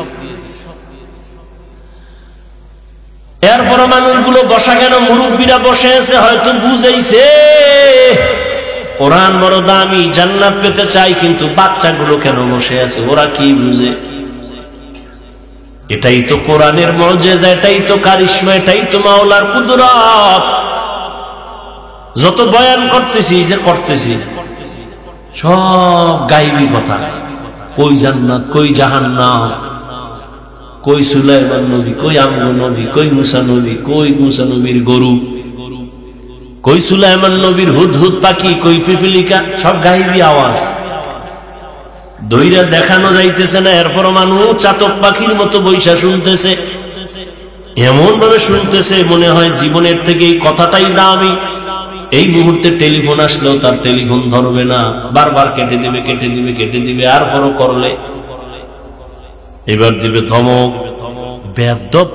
এরপর মানুষগুলো বসা কেন? মুরব্বীরা বসে আছে, হয়তো বুঝাইছে কোরআন বড় দামি, জান্নাত পেতে চাই, কিন্তু বাচ্চাগুলো কেন বসে আছে? ওরা কি বুঝে? এটাই তো কোরআনের মুজিজা, এটাই তো কারিশমা, এটাই তো মাওলার কুদরত। যত বয়ান করতেছি যে করতেছি সব গায়বী কথা। কই জান্নাত, কই জাহান্নাম, কই সুলাইমান নবী, কই আমগো নবী, কই মুসা নবী, কই মুসা নবীর গরু, কই সুলাইমান নবীর হুদহুদ পাখি, কই পিপিলিকা, সব গায়বী আওয়াজ। দইরা দেখানো যাইতেছে না, এরপর মানুষ চাতক পাখির মতো বৈশা শুনতেছে, এমন ভাবে শুনতেছে মনে হয় জীবনের থেকে এই কথাটাই দামি। এই মুহূর্তে টেলিফোন আসলেও তার টেলিফোন ধরবে না, বারবার কেটে দিবে, কেটে দিবে, কেটে দিবে। আর বড় করলে এবার দিবে ধমক, বেয়াদব,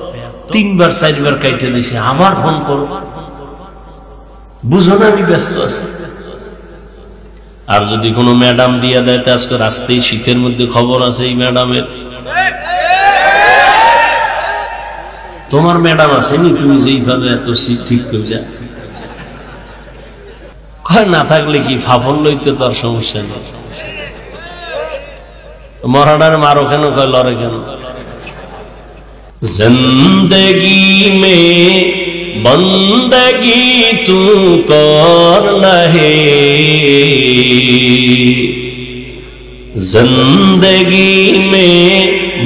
3বার 4বার কেটে দিছে, আবার ফোন করো, বুঝো না আমি ব্যস্ত আছি। আর যদি কোনো ম্যাডাম দিয়া দেয়, আজকে রাস্তায় শীতের মধ্যে খবর আছে এই ম্যাডামের, তোমার ম্যাডাম আসেনি, তুমি যেইভাবে এত ঠিক করে যা কয়, না থাকলে কি ফাফল লইতে তার সমস্যা নেই। মরাডার মারো কেন, কয় লড়ে কেন? জিন্দগি মে বন্দগি তু কর নহে, জিন্দগি মে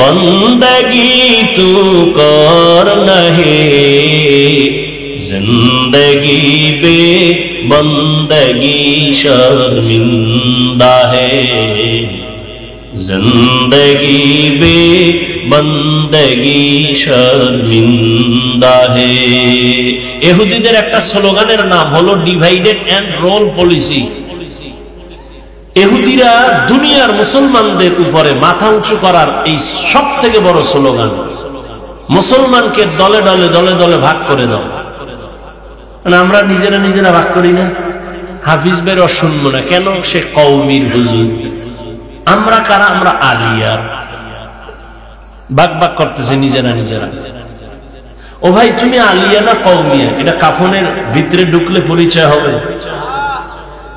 বন্দগি তু কর নহে, জিন্দগি বে বন্দগি শর্মিন্দা হে, জিন্দগি বে বন্দগি শর্মিন্দা হে। ইহুদিদের একটা স্লোগানের নাম হলো ডিভাইডেড এন্ড রোল পলিসি। ইহুদিরা দুনিয়ার মুসলমানদের উপরে মাথা উঁচু করার এই সব থেকে বড় স্লোগান, মুসলমানকে দলে দলে দলে দলে ভাগ করে দাও। আমরা নিজেরা নিজেরা ভাগ করি না, হাফিজ বের শুনবো না কেন? সে কওমির হুজুর। আমরা কারা? আমরা আলিয়ার। ভাগ ভাগ করতেছে নিজেরা নিজেরা। ও ভাই, তুমি আলিয়া না কওমিয়া? এটা কাফনের ভিতরে ঢুকলে পরিচয় হবে।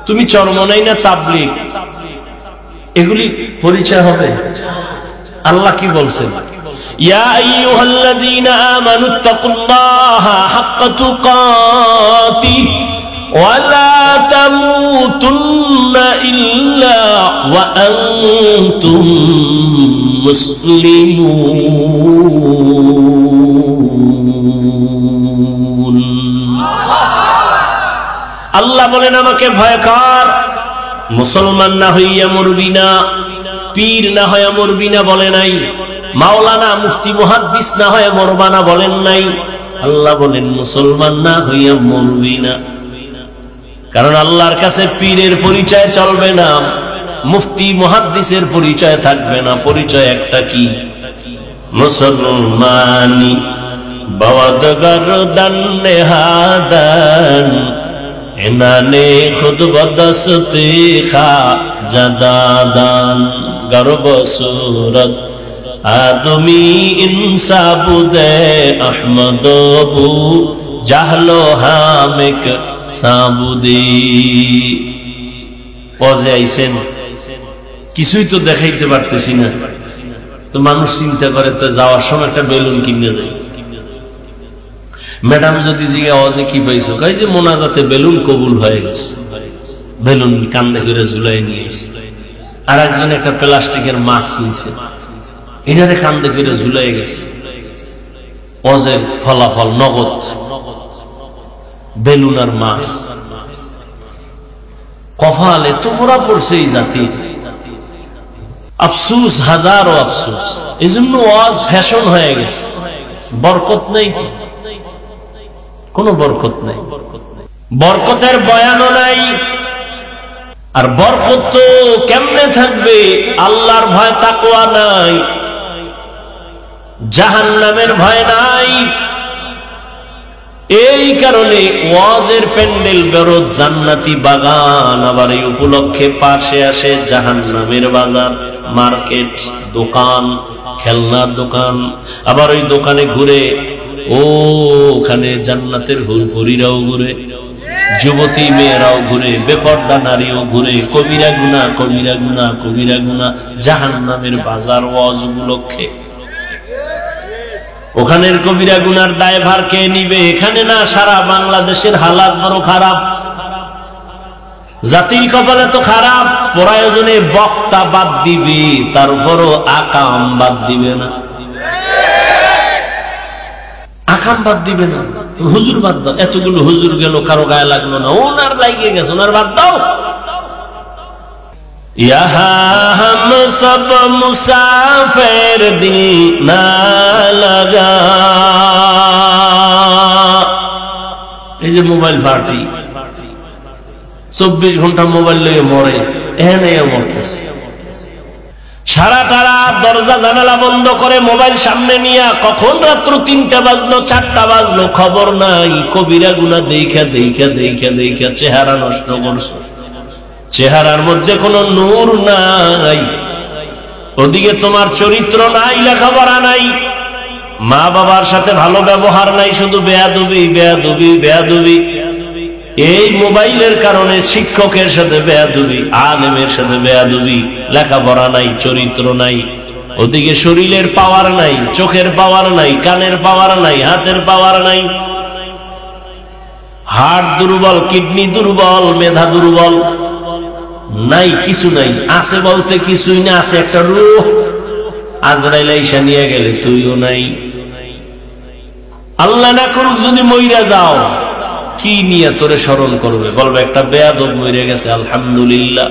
তুমি চরমনাই না তাবলীগ? এগুলি পরিচয় হবে। আল্লাহ কি বলছেন? ইয়া আইয়ুহাল্লাযীনা আমানুত্তাকুল্লাহা হাক্কা তুকাতিহি ওয়া লা তামুতুন্না ইল্লা ওয়া আনতুম মুসলিমুন। আল্লাহ বলেন, আমাকে ভয় কর, মুসলমান না হইয়া মরবি না, পীর না হইয়া মরবি না বলে নাই, মাওলানা মুফতি মুহাদ্দিস না হয়ে মরবা না বলেন নাই। আল্লাহ বলেন মুসলমান না হইয়া মরবি না। কারণ আল্লাহর কাছে পীরের পরিচয় চলবে না, মুফতি মুহাদ্দিসের পরিচয় থাকবে না। পরিচয় একটা, কি? মুসলমানি। बवद गर्दन नेहादन इनाने खुद बदस्ती खा जदादान गर्भ सूरत आदमी इंसा बुदे अहमदबू जाहलो हामिक साबुदी পজে আইছেন কিছুই তো দেখাইতে পারতেছি না তো মানুষ চিন্তা করে তো যাওয়ার সময় একটা বেলুন কিনে যায় ম্যাডাম যদি জিজ্ঞাসা ওয়াজে কি পাইছো কই যে মোনাজাতে বেলুন কবুল হয়ে গেছে বেলুন কান্দে করে ঝুলাই নিয়েছে আর একজন একটা প্লাস্টিকের মাছ কিনছে এটারে কান্দে করে ঝুলাই গেছে ওয়াজের ফলাফল নগদ বেলুন আর মাছ কফালে তো মোরা পড়ছে এই জাতির আফসোস হাজারো আফসোস এজন্য ওয়াজ ফ্যাশন হয়ে গেছে বরকত নেই কোনো বরকত নেই বরকতের বয়ানও নাই আর বরকত তো কেমনে থাকবে আল্লাহর ভয় তাকওয়া নাই জাহান্নামের ভয় নাই এই কারণে ওয়াজের প্যান্ডেল বেরো জান্নাতি বাগান আবার এই উপলক্ষে পাশে আসে জাহান্নামের বাজার মার্কেট দোকান খেলনার দোকান আবার ওই দোকানে ঘুরে ওখানে জান্নাতের হুরহুরিরাও ঘুরে যুবতী মেয়েরাও ঘুরে বেপরদা নারীও ঘুরে কবিরা গুনাহ কবিরা গুনাহ কবিরা গুনাহ জাহান্নামের বাজার ওয়াজ উপলক্ষে ওখানের কবিরা গুনার দায়ভার কে নিবে এখানে না সারা বাংলাদেশের হালাত বড় খারাপ জাতির কপালে তো খারাপ প্রয়োজনে বক্তা বাদ দিবে তারপরও আকাম বাদ দিবে না আকাম বাদ দিবে না হুজুর বাদ দাও এতগুলো হুজুর গেল কারো গায়ে লাগলো না ওনার লাগিয়ে গেছে ওনার বাদ দাও यहाँ हम सब मुसाफिर दिल ना लगा এই যে মোবাইল পার্টি 24 ঘন্টা মোবাইল লয়ে মরে এখানে মরতেছে সারাটা রাত দরজা জানালা বন্ধ করে মোবাইল সামনে নিয়ে কখন রাত্র 3টা বাজলো 4টা বাজলো খবর নাই কবিরা গুনাহ দেখা দেখা দেখা দেখা চেহারা নষ্ট করছে চেহারার মধ্যে কোনো নূর নাই ওদিকে তোমার চরিত্র নাই লেখাপড়া নাই মা বাবার সাথে ভালো ব্যবহার নাই শুধু বেয়াদবি বেয়াদবি বেয়াদবি এই মোবাইলের কারণে শিক্ষকের সাথে বেয়াদবি আলেমের সাথে বেয়াদবি লেখাপড়া নাই চরিত্র নাই ওদিকে শরীরের পাওয়ার নাই চোখের পাওয়ার নাই কানের পাওয়ার নাই হাতের পাওয়ার নাই হার্ট দুর্বল কিডনি দুর্বল মেধা দুর্বল নাই কিছু নাই আছে বলতে কিছুই না আছে একটা রূহ আজরাইল আইসা নিয়ে গেলে তুইও নাই আল্লাহ না করুক যদি মইরা যাও কি নিয়ে তোরে স্মরণ করবে বলবে একটা বেয়াদব মইরা গেছে আলহামদুলিল্লাহ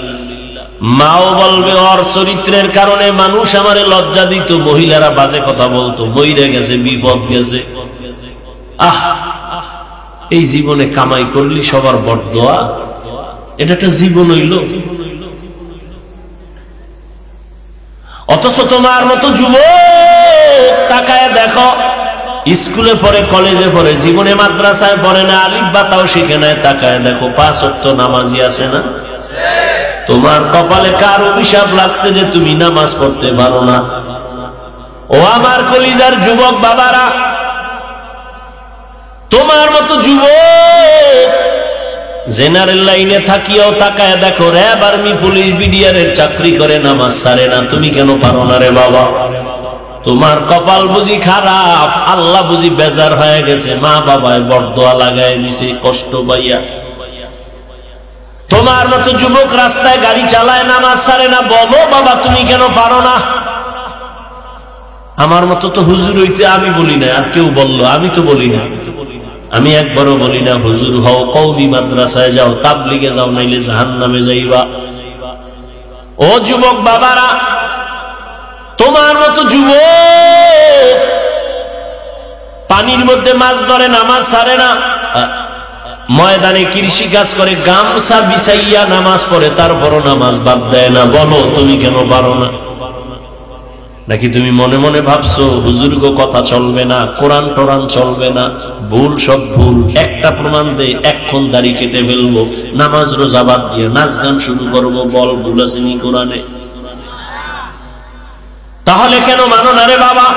মাও বলবে ওর চরিত্রের কারণে মানুষ আমারে লজ্জা দিত মহিলারা বাজে কথা বলতো মইরা গেছে বিপদ গেছে আহ এই জীবনে কামাই করলি সবার বড়দোয়া এটা একটা জীবন হইল অথচ তোমার মতো যুবক তাকায় দেখো স্কুলে পড়ে কলেজে পড়ে জীবনে মাদ্রাসায় পড়ে না আলিফ বা তাও শিখে নাই তাকায় দেখো 5 ওয়াক্ত নামাজি আছে না তোমার কপালে কার অভিশাপ লাগছে যে তুমি নামাজ পড়তে পারো না ও আমার কলিজার যুবক বাবারা তোমার মতো যুবক জেনারেল লাইনে থাকিও তাকায় দেখো র‍্যাব আর্মি পুলিশ বিডিআরের চাকরি করে নামাজ ছাড়ে না তুমি কেন পারো না রে বাবা তোমার কপাল বুঝি খারাপ আল্লাহ বুঝি বেজার হয়ে গেছে মা বাবায় বরদোয়া লাগায় দিছে কষ্ট পাইয়া তোমার মতো যুবক রাস্তায় গাড়ি চালায় নামাজ ছাড়ে না বলো বাবা তুমি কেন পারো না আমার মতো তো হুজুর হইতে আমি বলি না আর কেউ বললো আমি তো বলি না আমি একবারও বলি না হুজুর হও কওমি মাদ্রাসায় যাও তাবলীগে যাও নাইলে জাহান্নামে যাইবা ও যুবক বাবারা তোমার মতো যুবক পানির মধ্যে মাছ ধরে নামাজ ছাড়ে না ময়দানে কৃষি কাজ করে গামছা বিছাইয়া নামাজ পড়ে তারপরও নামাজ বাদ দেয় না বলো তুমি কেন পারো না নাকি তুমি মনে মনে ভাবছো হুজুরগ কথা চলবে না, কোরআন টোরান চলবে না, ভুল সব ভুল, একটা প্রমাণ দে, এক্ষণ দাড়ি কেটে ফেলবো, নামাজ রোজা বাদ দিয়ে নাচ গান শুরু করবো, বল ভুল আসেনি কোরআনে? তাহলে কেন মানো না রে বাবা?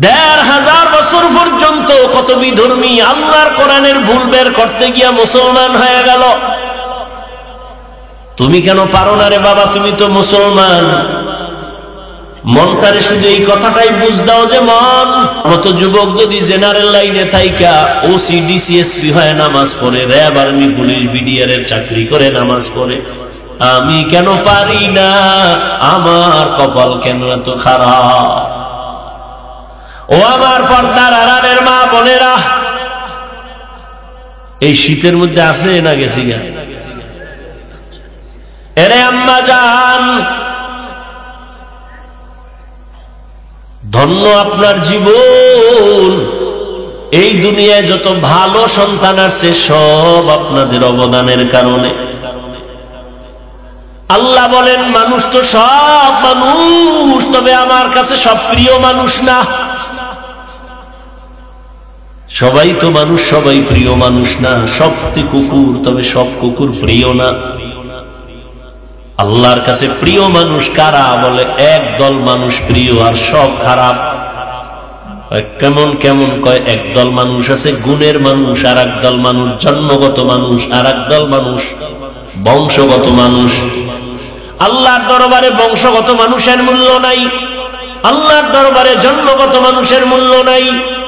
১৫০০ বছর পর্যন্ত কত বিধর্মী আল্লাহর কোরআনের ভুল বের করতে গিয়া মুসলমান হয়ে গেল। তুমি কেন পারো না রে বাবা? তুমি তো মুসলমান। মনটারে শুধু এই কথাটাই বুঝ দাও যে মন, মতো যুবক যদি জেনারেল লাইনে থাইকা ওসি ডিসিএসপি হয়ে নামাজ পড়ে, র্যাব আর্মি পুলিশ বিডিআর এর চাকরি করে নামাজ পড়ে, আমি কেন পারি না? আমার কপাল কেন এত খারাপ? ও আমার পর্দার আড়ালের মা বোনেরা, এই শীতের মধ্যে আছে না গেছি গা? এরে আম্মা জান, ধন্য আপনার জীবন। এই দুনিয়ায় যত ভালো সন্তান আছে সব আপনাদের অবদানের কারণে। আল্লাহ বলেন মানুষ তো সব মানুষ, তবে আমার কাছে সব প্রিয় মানুষ না। সবাই তো মানুষ, সবাই প্রিয় মানুষ না। সবটি কুকুর, তবে সব কুকুর প্রিয় না। আল্লাহর কাছে প্রিয় মানুষ কারা? বলে একদল মানুষ প্রিয় আর সব খারাপ। কেমন কেমন কয়, একদল মানুষ আছে গুণের মানুষ, আর একদল মানুষ জন্মগত মানুষ, আর একদল মানুষ বংশগত মানুষ। আল্লাহর দরবারে বংশগত মানুষের মূল্য নাই, আল্লাহর দরবারে জন্মগত মানুষের মূল্য নাই,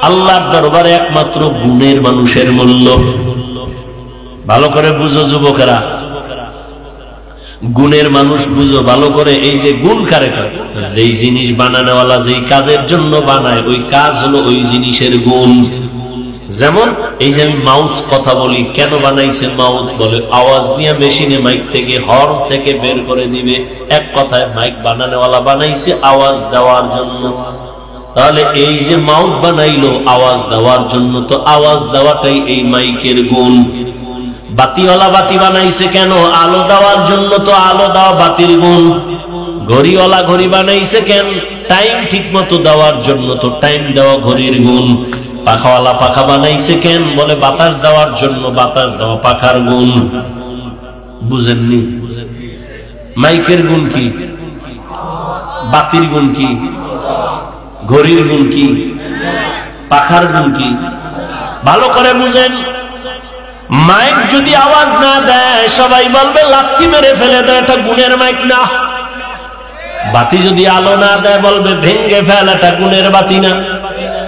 আল্লাহর দরবারে একমাত্র গুণের মানুষের মূল্য। ভালো করে বুঝো যুবকেরা, গুণের মানুষ বুঝো ভালো করে। এই যে গুণ কারে করে? যেই জিনিস বানানোওয়ালা যেই কাজের জন্য বানায়, ওই কাজ হলো ওই জিনিসের গুণ। যেমন এই যে আমি মাউথ কথা বলি, কেন বানাইছে মাউথ? বলে আওয়াজ দিয়ে মেশিনে মাইক থেকে হর্ন থেকে বের করে দিবে। এক কথায় মাইক বানানোওয়ালা বানাইছে আওয়াজ দেওয়ার জন্য। তাহলে এই যে মাউথ বানাইলো আওয়াজ দেওয়ার জন্য, তো আওয়াজ দেওয়াটাই এই মাইকের গুণ। বাতিওয়ালা বাতি বানাইছে কেন? আলো দেওয়ার জন্য, তো আলো দেওয়া বাতির গুণ। ঘড়িওয়ালা ঘড়ি বানাইছে কেন? টাইম ঠিক মতো দেওয়ার জন্য, তো টাইম দেওয়া ঘড়ির গুণ। পাখাওয়ালা পাখা বানাইছে কেন? বলে বাতাস দেওয়ার জন্য, বাতাস দেওয়া পাখার গুণ। বুঝেননি? মাইকের গুণ কি? বাতির গুণ কি? ঘড়ির গুণ কি? পাখার গুণ কি? ভালো করে বুঝেন। মাইক যদি আওয়াজ না দেয় সবাই বলবে লাথি মেরে ফেলে দেয়, এটা গুণের মাইক না। বাতি যদি আলো না দেয় বলবে ভেঙ্গে ফেল, এটা গুণের বাতি না।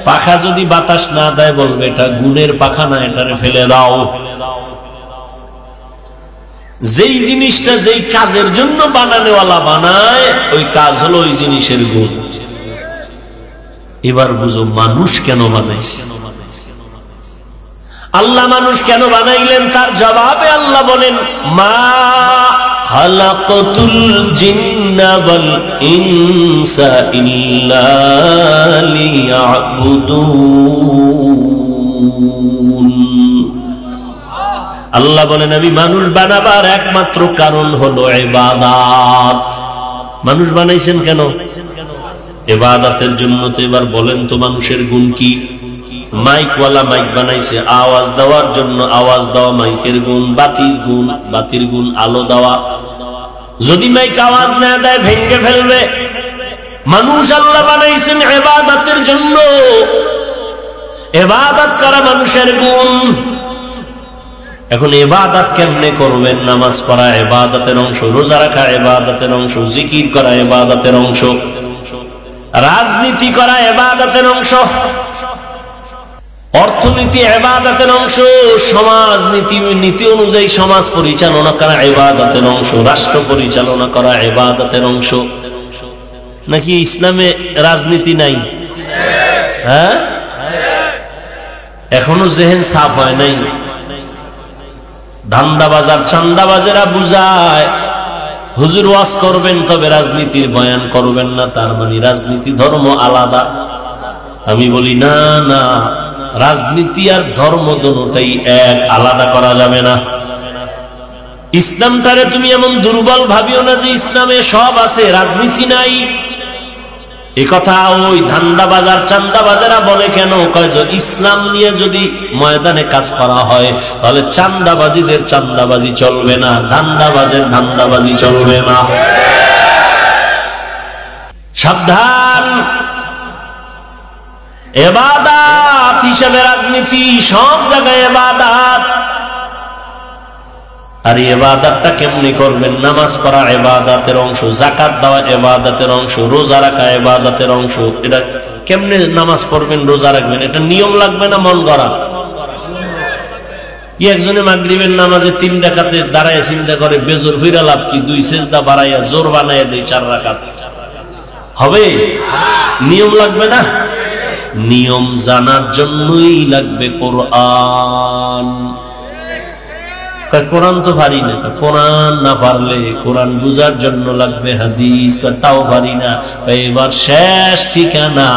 পাখা যদি বাতাস না দেয় বলবে এটা গুণের পাখা না, এটারে ফেলে দাও। যেই জিনিসটা যেই কাজের জন্য বানানোওয়ালা বানায়, ওই কাজ হলো ওই জিনিসের গুণ। এবার বুঝো মানুষ কেন বানাইছে? আল্লাহ মানুষ কেন বানাইলেন? তার জবাবে আল্লাহ বলেন, মা খালাকাতুল জিন্না ওয়াল ইনসা ইল্লা লিয়াবুদুন। আল্লাহ বলেন আমি মানুষ বানাবার একমাত্র কারণ হলো ইবাদত। মানুষ বানাইছেন কেন? ইবাদতের জন্য। তো এবার বলেন তো মানুষের গুণ কি? মাইকওয়ালা মাইক বানাইছে আওয়াজ দেওয়ার জন্য, আওয়াজ দেওয়া মাইকের গুণ। বাতির গুণ, বাতির গুণ আলো দেওয়া। যদি মাইক আওয়াজ না দেয় ভেঙ্গে ফেলবে। মানুষ আল্লাহ বানাইছেন ইবাদতের জন্য, ইবাদত করা মানুষের গুণ। এখন ইবাদত কেমনে করবেন? নামাজ পড়া ইবাদতের অংশ, রোজা রাখা ইবাদতের অংশ, জিকির করা ইবাদতের অংশ, রাজনীতি করা ইবাদতের অংশ, অর্থনীতি ইবাদতের অংশ, সমাজ নীতি অনুযায়ী সমাজ পরিচালনা করা ইবাদতের অংশ, রাষ্ট্র পরিচালনা করা ইবাদতের অংশ। নাকি ইসলামে রাজনীতি নাই? হ্যাঁ, এখনো জেহেন সাফ হয় নাই। ধান্দাবাজার চান্দাবাজেরা বুঝায় হুজুর ওয়াজ করবেন তবে রাজনীতির বয়ান করবেন না, তার মানে রাজনীতি ধর্ম আলাদা। আমি বলি না না, রাজনীতি আর ধর্ম দুটোই এক, আলাদা করা যাবে না। ইসলামটারে তুমি এমন দুর্বল ভাবিও না যে ইসলামে সব আছে, রাজনীতি নাই। এ কথা ওই ধান্দা বাজার চান্দা বাজারা বলে কেন? কয় যে ইসলাম নিয়ে যদি ময়দানে কাজ করা হয় তাহলে চান্দাবাজিদের চান্দাবাজি চলবে না, ধান্দাবাজের ধান্দাবাজি চলবে না। সাবধান, ইবাদত হিসেবে রাজনীতি, সব জায়গায় ইবাদত। আর ইবাদতটা কেমনি করবেন? নামাজ পড়া ইবাদতের অংশ, যাকাত দেওয়া ইবাদতের অংশ, রোজা রাখা ইবাদতের অংশ। এটা কেমনে নামাজ পড়বেন, রোজা রাখবেন? এটা নিয়ম লাগবে না মন গড়া? কি একজনে মাগরিবের নামাজে 3 রাকাতে দাঁড়ায় চিন্তা করে বেজোর হইরা লাভ কি, 2 সেজদা বাড়াইয়া জোর বানাইয়া দেয় 4 রাকাত হবে? নিয়ম লাগবে না? নিয়ম জানার জন্যই লাগবে কোরআন। কোরআন তো পারি না, কোরআন না পারলে কোরআন বুঝার জন্য লাগবে হাদিস, তাও পারি না। এবার শেষ ঠিকানা,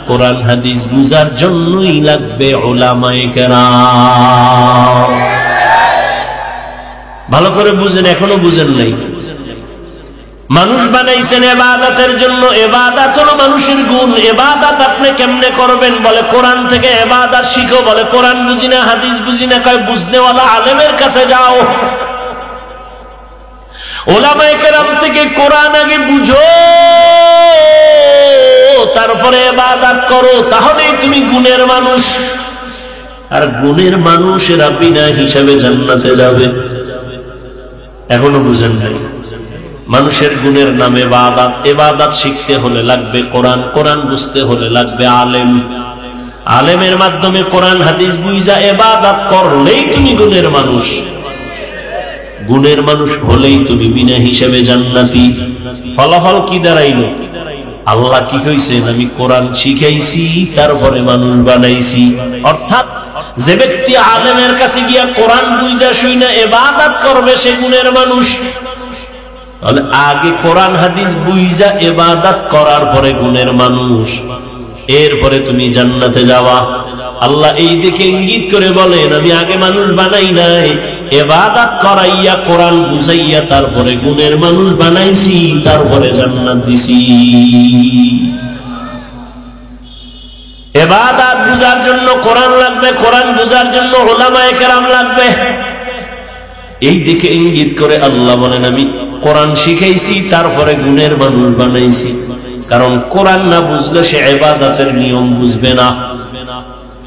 কোরআন হাদিস বুঝার জন্যই লাগবে উলামায়ে কেরাম। ভালো করে বুঝেন, এখনো বুঝেন নাই। মানুষ বানাইছেন ইবাদতের জন্য, ইবাদত হলো মানুষের গুণ। ইবাদত আপনি কেমনে করবেন? বলে কোরআন থেকে ইবাদত শিখো। বলে কোরআন বুঝি না, হাদিস বুঝি না। কয় বুঝনেওয়ালা আলেমের কাছে যাও, উলামায়ে কেরাম থেকে কোরআন আগে বুঝো, তারপরে ইবাদত করো, তাহলেই তুমি গুণের মানুষ। আর গুণের মানুষেরা বিনা হিসাবে জান্নাতে যাবে। এখনো বুঝেন নাই? মানুষের গুণের নামে ইবাদত, ইবাদত শিখতে হলে লাগবে কোরআন, কোরআন বুঝতে হলে লাগবে আলেম, আলেমের মাধ্যমে কোরআন হাদিস বুঝা ইবাদত করলেই তুমি গুণের মানুষ। গুণের মানুষ হলেই তুমি বিনা হিসেবে জান্নাতি। ফলাফল কি দাঁড়াইল? আল্লাহ কি কইছেন? আমি কোরআন শিখাইছি, তারপরে মানুষ বানাইছি। অর্থাৎ যে ব্যক্তি আলেমের কাছে গিয়া কোরআন বুঝা শুইনা ইবাদত করবে সে গুণের মানুষ। তাহলে আগে কোরআন হাদিস বুঝা ইবাদত করার পরে গুণের মানুষ, এরপরে তুমি জান্নাতে যাওয়া। আল্লাহ এই দিকে ইঙ্গিত করে বলেন, আমি আগে মানুষ বানাই নাই, ইবাদত করাইয়া কোরআন বুঝাইয়া তারপরে গুণের মানুষ বানাইছি, তারপরে জান্নাত দিছি। ইবাদত বুঝার জন্য কোরআন লাগবে, কোরআন বুঝার জন্য উলামায়ে কেরাম লাগবে। এই দিকে ইঙ্গিত করে আল্লাহ বলেন, আমি কোরআন শিখাইছি, তারপরে গুণের মানুষ বানাইছি। কারণ কোরআন না বুঝলে সে ইবাদতের নিয়ম বুঝবে না।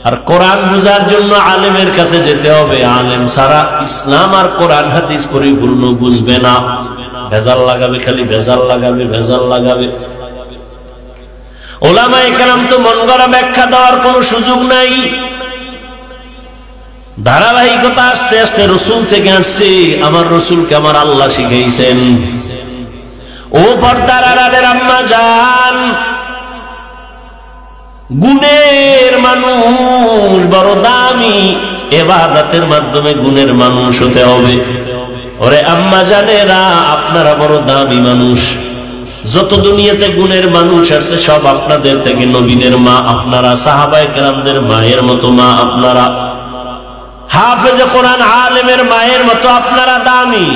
আর কোরআন বুঝার জন্য আলেমের কাছে যেতে হবে, আলেম ছাড়া ইসলাম আর কোরআন হাদিস পরিপূর্ণ বুঝবে না। ভেজাল লাগাবে, খালি ভেজাল লাগাবে, ভেজাল লাগাবে। উলামায়ে কেরাম তো মন গড়া ব্যাখ্যা দেওয়ার কোনো সুযোগ নাই। ধারাবাহিকতা আস্তে আস্তে রসুল থেকে আসছে। আমার রসুলকে আমার আল্লাহ শিখাইছেন। ও পর্দার আড়ালের আম্মা জান, গুণের মানুষ বড় দামি, ইবাদতের মাধ্যমে গুণের মানুষ হতে হবে। ওরে আম্মা জানেরা, আপনারা বড় দামি মানুষ। যত দুনিয়াতে গুণের মানুষ আছে সব আপনাদের থেকে নবীদের মা আপনারা, সাহাবায়ে কেরামদের মায়ের মতো মা আপনারা, হাফেজে কোরআন আলেমের মায়ের মতো আপনারা দামি।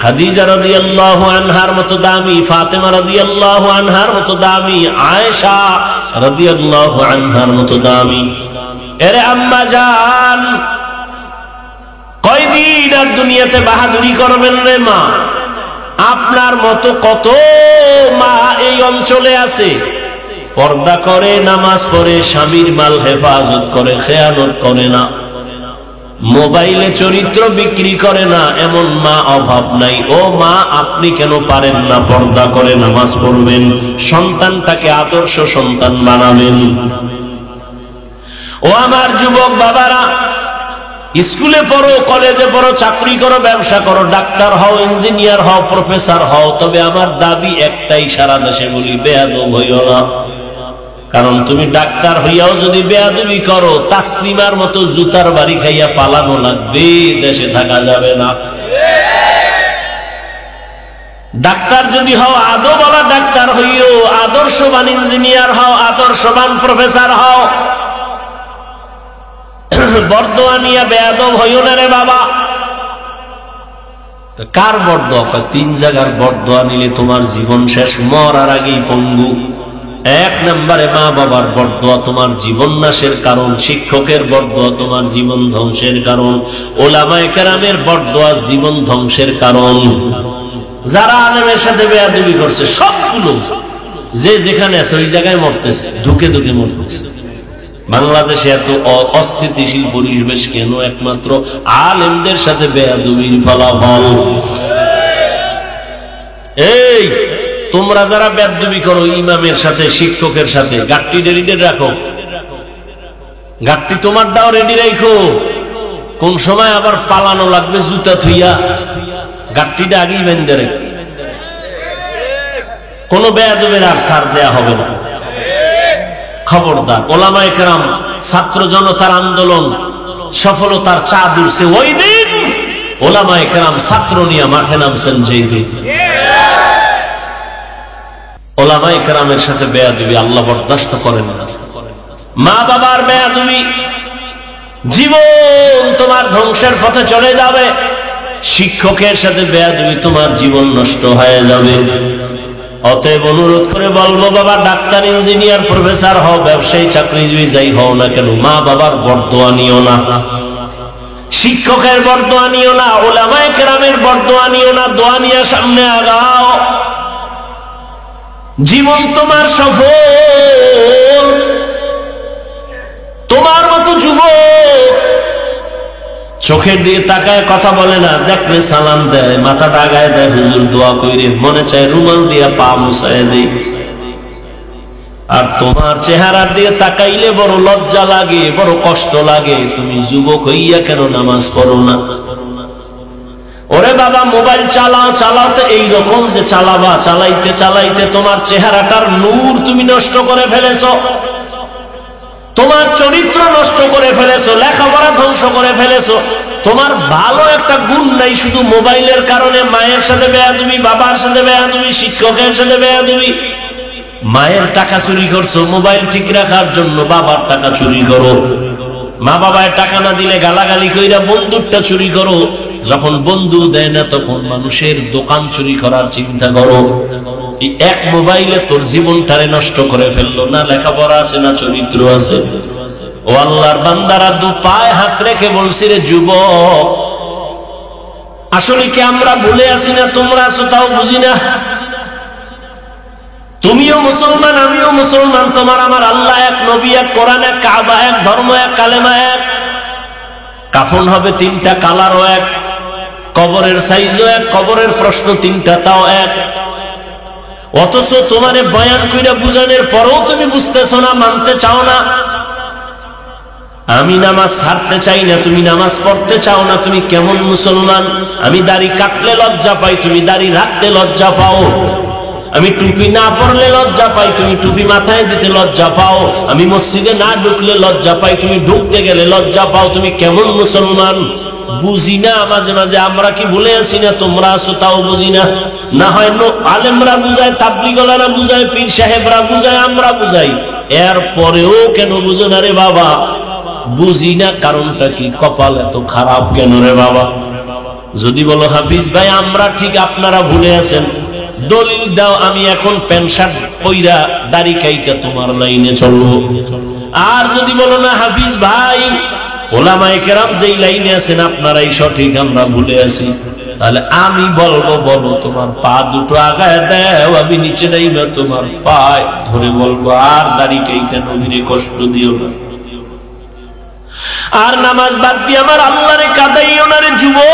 খাদিজা রাদিয়াল্লাহু আনহার মতো দামি, ফাতেমা রাদিয়াল্লাহু আনহার মতো দামি, আয়েশা রাদিয়াল্লাহু আনহার মতো দামি। এরে আম্মা জান, কয়দিন আর দুনিয়াতে বাহাদুরি করবেন রে মা? আপনার মতো কত মা এই অঞ্চলে আছে, পর্দা করে, নামাজ পড়ে, স্বামীর মাল হেফাজত করে, খেয়ানত করে না, মোবাইলে চরিত্র বিক্রি করে না, এমন মা অভাব নাই। ও মা, আপনি কেন পারেন না পর্দা করে নামাজ পড়বেন, সন্তানটাকে আদর্শ সন্তান বানাবেন? ও আমার যুবক বাবারা, স্কুলে পড়ো, কলেজে পড়ো, চাকরি করো, ব্যবসা করো, ডাক্তার হও, ইঞ্জিনিয়ার হও, প্রফেসর হও, তবে আমার দাবি একটাই, সারা দেশে বলি, বেয়াদব হইও না। কারণ তুমি ডাক্তার হইয়াও যদি বেয়াদবি করো, তাসলিমার মতো জুতার বাড়ি খাইয়া পালানো লাগবে, দেশে থাকা যাবে না। ডাক্তার যদি হও, আদবওয়ালা ডাক্তার হইও, আদর্শবান ইঞ্জিনিয়ার হও, আদর্শবান প্রফেসর হও। বর্দোয়া নিয়া বেয়াদব হইও না রে বাবা। কার বরদোয়া? কয় 3 জায়গার বরদোয়া নিলে তোমার জীবন শেষ, মরার আগেই পঙ্গু। 1 নম্বরে মা বাবার বরদোয়া তোমার জীবন নাশের কারণ, শিক্ষকের বরদোয়া তোমার জীবন ধ্বংসের কারণ, ওলামায়ে কেরামের বরদোয়া জীবন ধ্বংসের কারণ। যারা আলেমের সাথে বেয়াদবি করছে সবগুলো যে যেখানে আছে ওই জায়গায় মরতেছে, ধুকে ধুকে মরতেছে। বাংলাদেশে এত অস্থিতিশীল পরিবেশ কেন? একমাত্র আলেমদের সাথে বেয়াদবির ফলাফল। এই তোমরা যারা বেয়াদবি করো ইমামের সাথে, শিক্ষকের সাথে, গাট্টি রেডি রাখো, গাট্টি তোমারটাও রেডি রাখো। কোন সময় আবার পালানো লাগবে জুতা থুইয়া, গাট্টিটা আগেই বেঁধে রেখো। কোন বেয়াদবের আর ছাড় দেয়া হবে না। খবরদার। ওলামায়ে কেরাম ছাত্র জনতার আন্দোলন সফলতার চাঁদ উঠছে ওই দিন, ওলামায়ে কেরাম ছাত্র নিয়ে মাঠে নামছেন যেই দিন। ওলামায়ে কেরামের সাথে বেয়াদবি আল্লাহ বরদাস্ত করেন না। মা বাবার বেয়াদবি, জীবন তোমার ধ্বংসের পথে চলে যাবে। শিক্ষকের সাথে বেয়াদবি, তোমার জীবন নষ্ট হয়ে যাবে। অতএব অনুরোধ করে বলবো, বাবা ডাক্তার, ইঞ্জিনিয়ার, প্রফেসর হও, ব্যবসায়ী, চাকরিজীবী যাই হও না কেন, মা বাবার বরদোয়া নিও না, শিক্ষকের বরদোয়া নিও না, ওলামায়ে কেরামের বরদোয়া নিও না। দোয়া নিয়ে সামনে আগাও। জীবন তোমার সফল। তোমার মতো যুবক চোখের দিয়ে তাকায় কথা বলে না, দেখলে সালাম দেয়, মাথাটা আগায় দেয়, হুজুর দোয়া কইরে, মনে চায় রুমাল দিয়ে পা মুছায় দেই। আর তোমার চেহারা দিয়ে তাকাইলে বড় লজ্জা লাগে, বড় কষ্ট লাগে। তুমি যুবক হইয়া কেন নামাজ পড়ো না? ওরে বাবা, মোবাইল চালাও, চালাতে এইরকম যে চালাবা, চালাইতে চালাইতে তোমার চেহারাটার নূর তুমি নষ্ট করে ফেলেছো, তোমার চরিত্র নষ্ট করে ফেলেছো, লেখাপড়া ধ্বংস করে ফেলেছো। তোমার ভালো একটা গুণ নাই, শুধু মোবাইলের কারণে মায়ের সাথে বেয়াদবি, বাবার সাথে বেয়াদবি, শিক্ষকের সাথে বেয়াদবি। মায়ের টাকা চুরি করছো মোবাইল ঠিক রাখার জন্য, বাবার টাকা চুরি করো। মা বাবার টাকা না দিলে গালাগালি কইরা বন্দুকটা চুরি করো। যখন বন্ধু দেয় না তখন মানুষের দোকান চুরি করার চিন্তা করো। এই এক মোবাইলে তোর জীবনটারে নষ্ট করে ফেললো। না লেখাপড়া আছে, না চরিত্র আছে। ও আল্লাহর বান্দারা, দু পায়ে হাত রেখে বলছি, রে যুবক, আসলে কি আমরা ভুলে আছি না তোমরা আছো তাও বুঝি না? তুমিও মুসলমান, আমিও মুসলমান, তোমার আমার আল্লাহ এক, নবী এক, কোরআন এক, কাবা এক, ধর্ম এক, কালেমা এক। কাফন হবে 3টা, কালারও এক, কবরের সাইজও এক, কবরের প্রশ্ন 3টা, তাও এক। অথচ তোমারে বয়ান কইরা বুঝানোর পরেও তুমি বুঝতেছো না, মানতে চাও না। আমি নামাজ ছাড়তে চাই না, তুমি নামাজ পড়তে চাও না। তুমি কেমন মুসলমান? আমি দাড়ি কাটলে লজ্জা পাই, তুমি দাড়ি রাখতে লজ্জা পাও। আমি টুপি না পরলে লজ্জা পাই, তুমি টুপি মাথায় দিতে লজ্জা পাও। আমি মসজিদে না ঢুকলে লজ্জা পাই, তুমি ঢুকতে গেলে লজ্জা পাও। তুমি কেমন মুসলমান? বুঝি না। মাঝে মাঝে আমরা কি ভুলে আছি না তোমরা আছো তাও বুঝি না? না হয় আলেমরা বুঝায়, তাবলীগওয়ালারা বুঝায়, পীর সাহেবরা বুঝায়, আমরা বুঝাই, এর পরেও কেন বুঝো না রে বাবা? বুঝি না। কারণটা কি? কপাল এত খারাপ কেন রে বাবা? যদি বলো হাফিজ ভাই আমরা ঠিক, আপনারা ভুলে আছেন, দলিল দাও, আমি এখন প্যান্ট শার্ট পইরা দাড়ি কাইটা তোমার লাইনে চলবো। আর যদি বলো না হাফিজ ভাই, ওলামায়ে কেরাম যেই লাইনে আছেন আপনারাই সঠিক, আমরা ভুলে আছি, তাহলে আমি বলবো, বলো তোমার পা দুটো আগায় দাও, আমি নিচে নাইবা তোমার পায় ধরে বলবো, আর দাড়ি কাইটা নবীরে কষ্ট দিও না, আর নামাজ বাদ দিয়ে আমার আল্লাহরে কাঁদাইও না রে যুবক।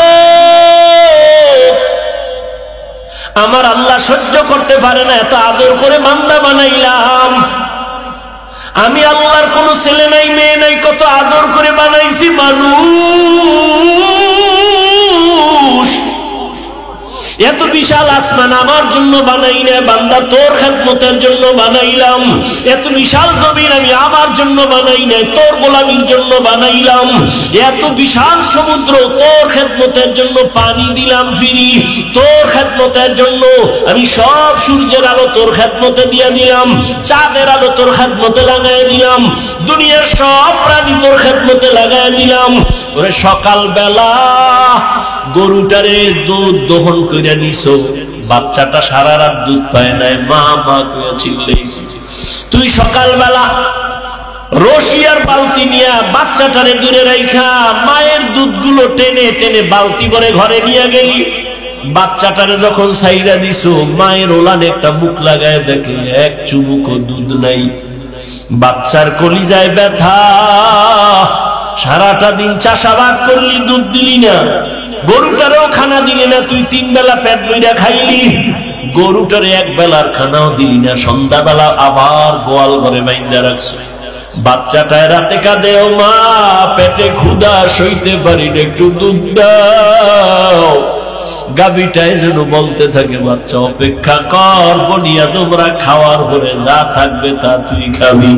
আমার আল্লাহ সহ্য করতে পারে না, এত আদর করে বান্দা বানাইলাম। আমি আল্লাহর কোন ছেলে নাই, মেয়ে নাই, কত আদর করে বানাইছি মানুষ। এত বিশাল আসমান আমার জন্য বানাই না বান্দা, তোর খেদমতের জন্য বানাইলাম। এত বিশাল জমিন আমি আমার জন্য বানাই না, তোর গোলামির জন্য বানাইলাম। এত বিশাল সমুদ্র তোর খেদমতের জন্য পানি দিলাম ফিরি, তোর খেদমতের জন্য আমি সব সূর্যের আলো তোর খেদমতে দিয়ে দিলাম, চাঁদের আলো তোর খেদমতে লাগাই দিলাম, দুনিয়ার সব প্রাণী তোর খেদমতে লাগাই দিলাম। ওরে সকাল বেলা গরুটারে দুধ দহন করে নিছো, বাচ্চাটা সারা রাত দুধ পায় নাই, মা মা করে চিল্লাইছে। তুই সকাল বেলা রশিয়ার বালতি নিয়ে বাচ্চাটারে দূরে রাইখা মায়ের দুধগুলো টেনে টেনে বালতি করে ঘরে নিয়ে গেলি। বাচ্চাটারে যখন সাইরা দিছো, মায়ের ওলানে একটা মুখ লাগায় দেখে এক চুমুকও দুধ নাই। বাচ্চার কলিজায় ব্যথা, সারাটা দিন চাষাবাদ করলি, দুধ দিলি না, গরুটারেও খানা দিলি না, তুই 3 বেলা পেট বইরা খাইলি, গরুটারে 1 বেলার খানাও দিলি না, সন্ধ্যাবেলা আবার গোয়াল ঘরে বাইন্দা রাখছো। বাচ্চাটায় রাতে কাঁদে, ও মা পেটে ক্ষুধা সইতে পারি না, একটু দুধ দাও। গাভীটায় যেন বলতে থাকে, বাচ্চা অপেক্ষা কর, বনিয়া তোমরা খাওয়ার পরে যা থাকবে তা তুই খাবি।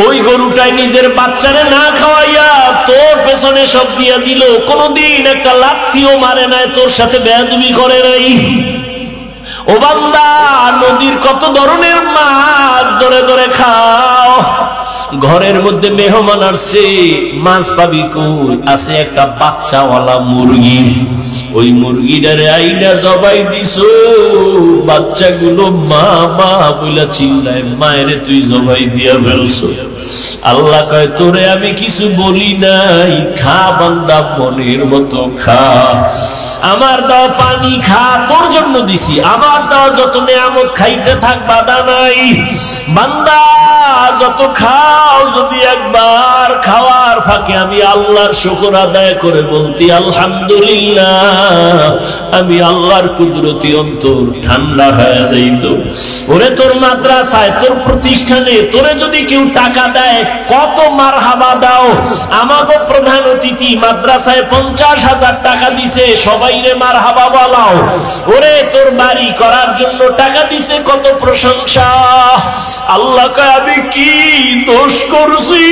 ওই গরুটাই নিজের বাচ্চারে না খাওয়াইয়া তোর পেছনে সব দিয়া দিল, কোনদিন একটা লাথিও মারে নাই, তোর সাথে বেয়াদবি করে নাই। ও বান্দা, নদীর কত ধরনের মাছ ধরে ধরে খাও, ঘরের মধ্যে মেহমান আসছে, মাছ পাবি কই? আছে একটা বাচ্চাওয়ালা মুরগি, ওই মুরগিটারে আইনা জবাই দিছো, বাচ্চাগুলো মা মা বইলা চিল্লায়, মায়েরে তুই জবাই দিয়া ফেলছো। আল্লাহ কয়, তোরে আমি কিছু বলি নাই, খা বান্দা মনের মতো খা, আমার দাও পানি খা, তোর জন্য দিছি, আমার দাও যত নেয়ামত খাইতে থাক, বাধা নাই। বান্দা যত খাও, যদি একবার খাওয়ার ফাঁকে আমি আল্লাহর শুকর আদায় করে বলতি আলহামদুলিল্লাহ, আমি আল্লাহর কুদরতি অন্তর ঠান্ডা হয়ে যাইত। ওরে তোর মাদ্রাসায়, তোর প্রতিষ্ঠানে তোরে যদি কেউ টাকা দেয়, কত মারহাবা দাও। আমাগো প্রধান অতিথি মাদ্রাসায় 50,000 টাকা দিছে, সবাই রে মারহাবা বলাও। ওরে তোর বাড়ি করার জন্য টাকা দিছে, কত প্রশংসা। আল্লাহ কয়, আমি কি দোষ করছি?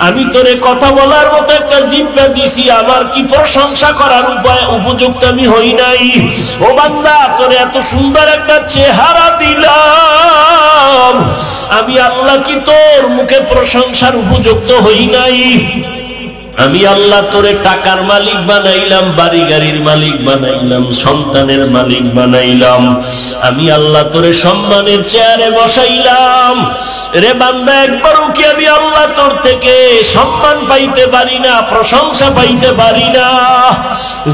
আমি তোরে কথা বলার মতো একটা জিহ্বা দিছি, আমার কি প্রশংসা করার উপায় উপযুক্ত আমি হই নাই? ও বান্দা, তোরে এত সুন্দর একটা চেহারা দিলাম, আমি আল্লাহ কি তোর মুখে প্রশংসার উপযুক্ত হই নাই? আমি আল্লাহ তোরে টাকার মালিক বানাইলাম, বাড়ি গাড়ির মালিক বানাইলাম, সন্তানের মালিক বানাইলাম, আমি আল্লাহ তোরে সম্মানের চেয়ারে বসাইলাম। রে বান্দা, একবারও কি আমি আল্লাহ তোর থেকে সম্মান পাইতে পারি না, প্রশংসা পাইতে পারি না?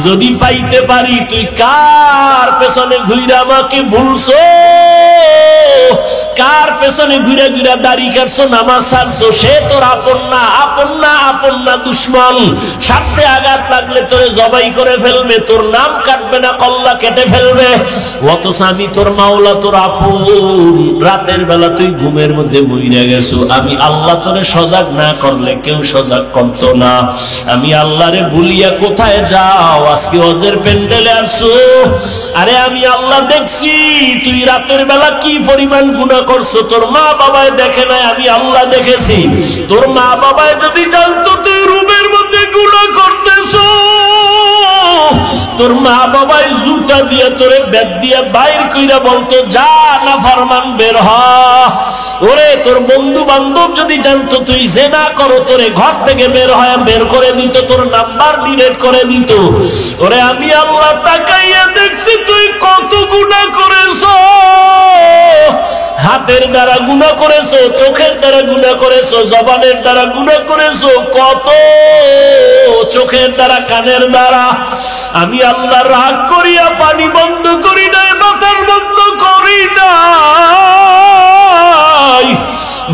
যদি পাইতে পারি, তুই কার পেছনে ঘুইরা আমাকে ভুলছো? কার পেছনে ঘুরে ঘুরে দাড়ি কাটছো, নামাজ ছাড়ছো? সে তোর আপন না, আপন না, আপন না, দুশ্মন। স্বার্থে আঘাত লাগলে তোরে জবাই করে ফেলবে, তোর নাম কাটবে না, কল্লা কেটে ফেলবে। অথচ আমি তোর মাওলা, তোর আপন। রাতের বেলা তুই ঘুমের মধ্যে মইরা গেছো, আমি আল্লাহ তোরে সজাগ না করলে কেউ সজাগ করতো না। আমি আল্লাহরে ভুলিয়া কোথায় যাও? আজকে হজের প্যান্ডেলে আসছো। আরে আমি আল্লাহ দেখছি তুই রাতের বেলা কি পরিমাণ গুনাহ করছো, তোর মা বাবায় দেখে নাই, আমি আল্লাহ দেখেছি। তোর মা বাবায় যদি জানতো তুই রুমের মধ্যে গুনাহ করতেছো, তোর মা বাবায় জুতা দিয়ে তোরে বেদ দিয়ে বাইর কইরা বলতো, যা না ফরমান বের হ। ওরে তোর বন্ধু বান্ধব যদি জানতো তুই জিনা করো, তোরে ঘর থেকে বের করে দিত, তোর নাম্বার ডিলিট করে দিত। ওরে আমি আল্লাহ তাকাইয়া দেখছি তুই কত গুনাহ করেছো। হাতের দ্বারা গুনাহ করেছো, চোখের দ্বারা গুনাহ করেছো, জবানের দ্বারা গুনাহ করেছো, কত চোখের দ্বারা, কানের দ্বারা। আমি আল্লাহ রাগ করিয়া পানি বন্ধ করি নাই, বাতাস বন্ধ করি নাই,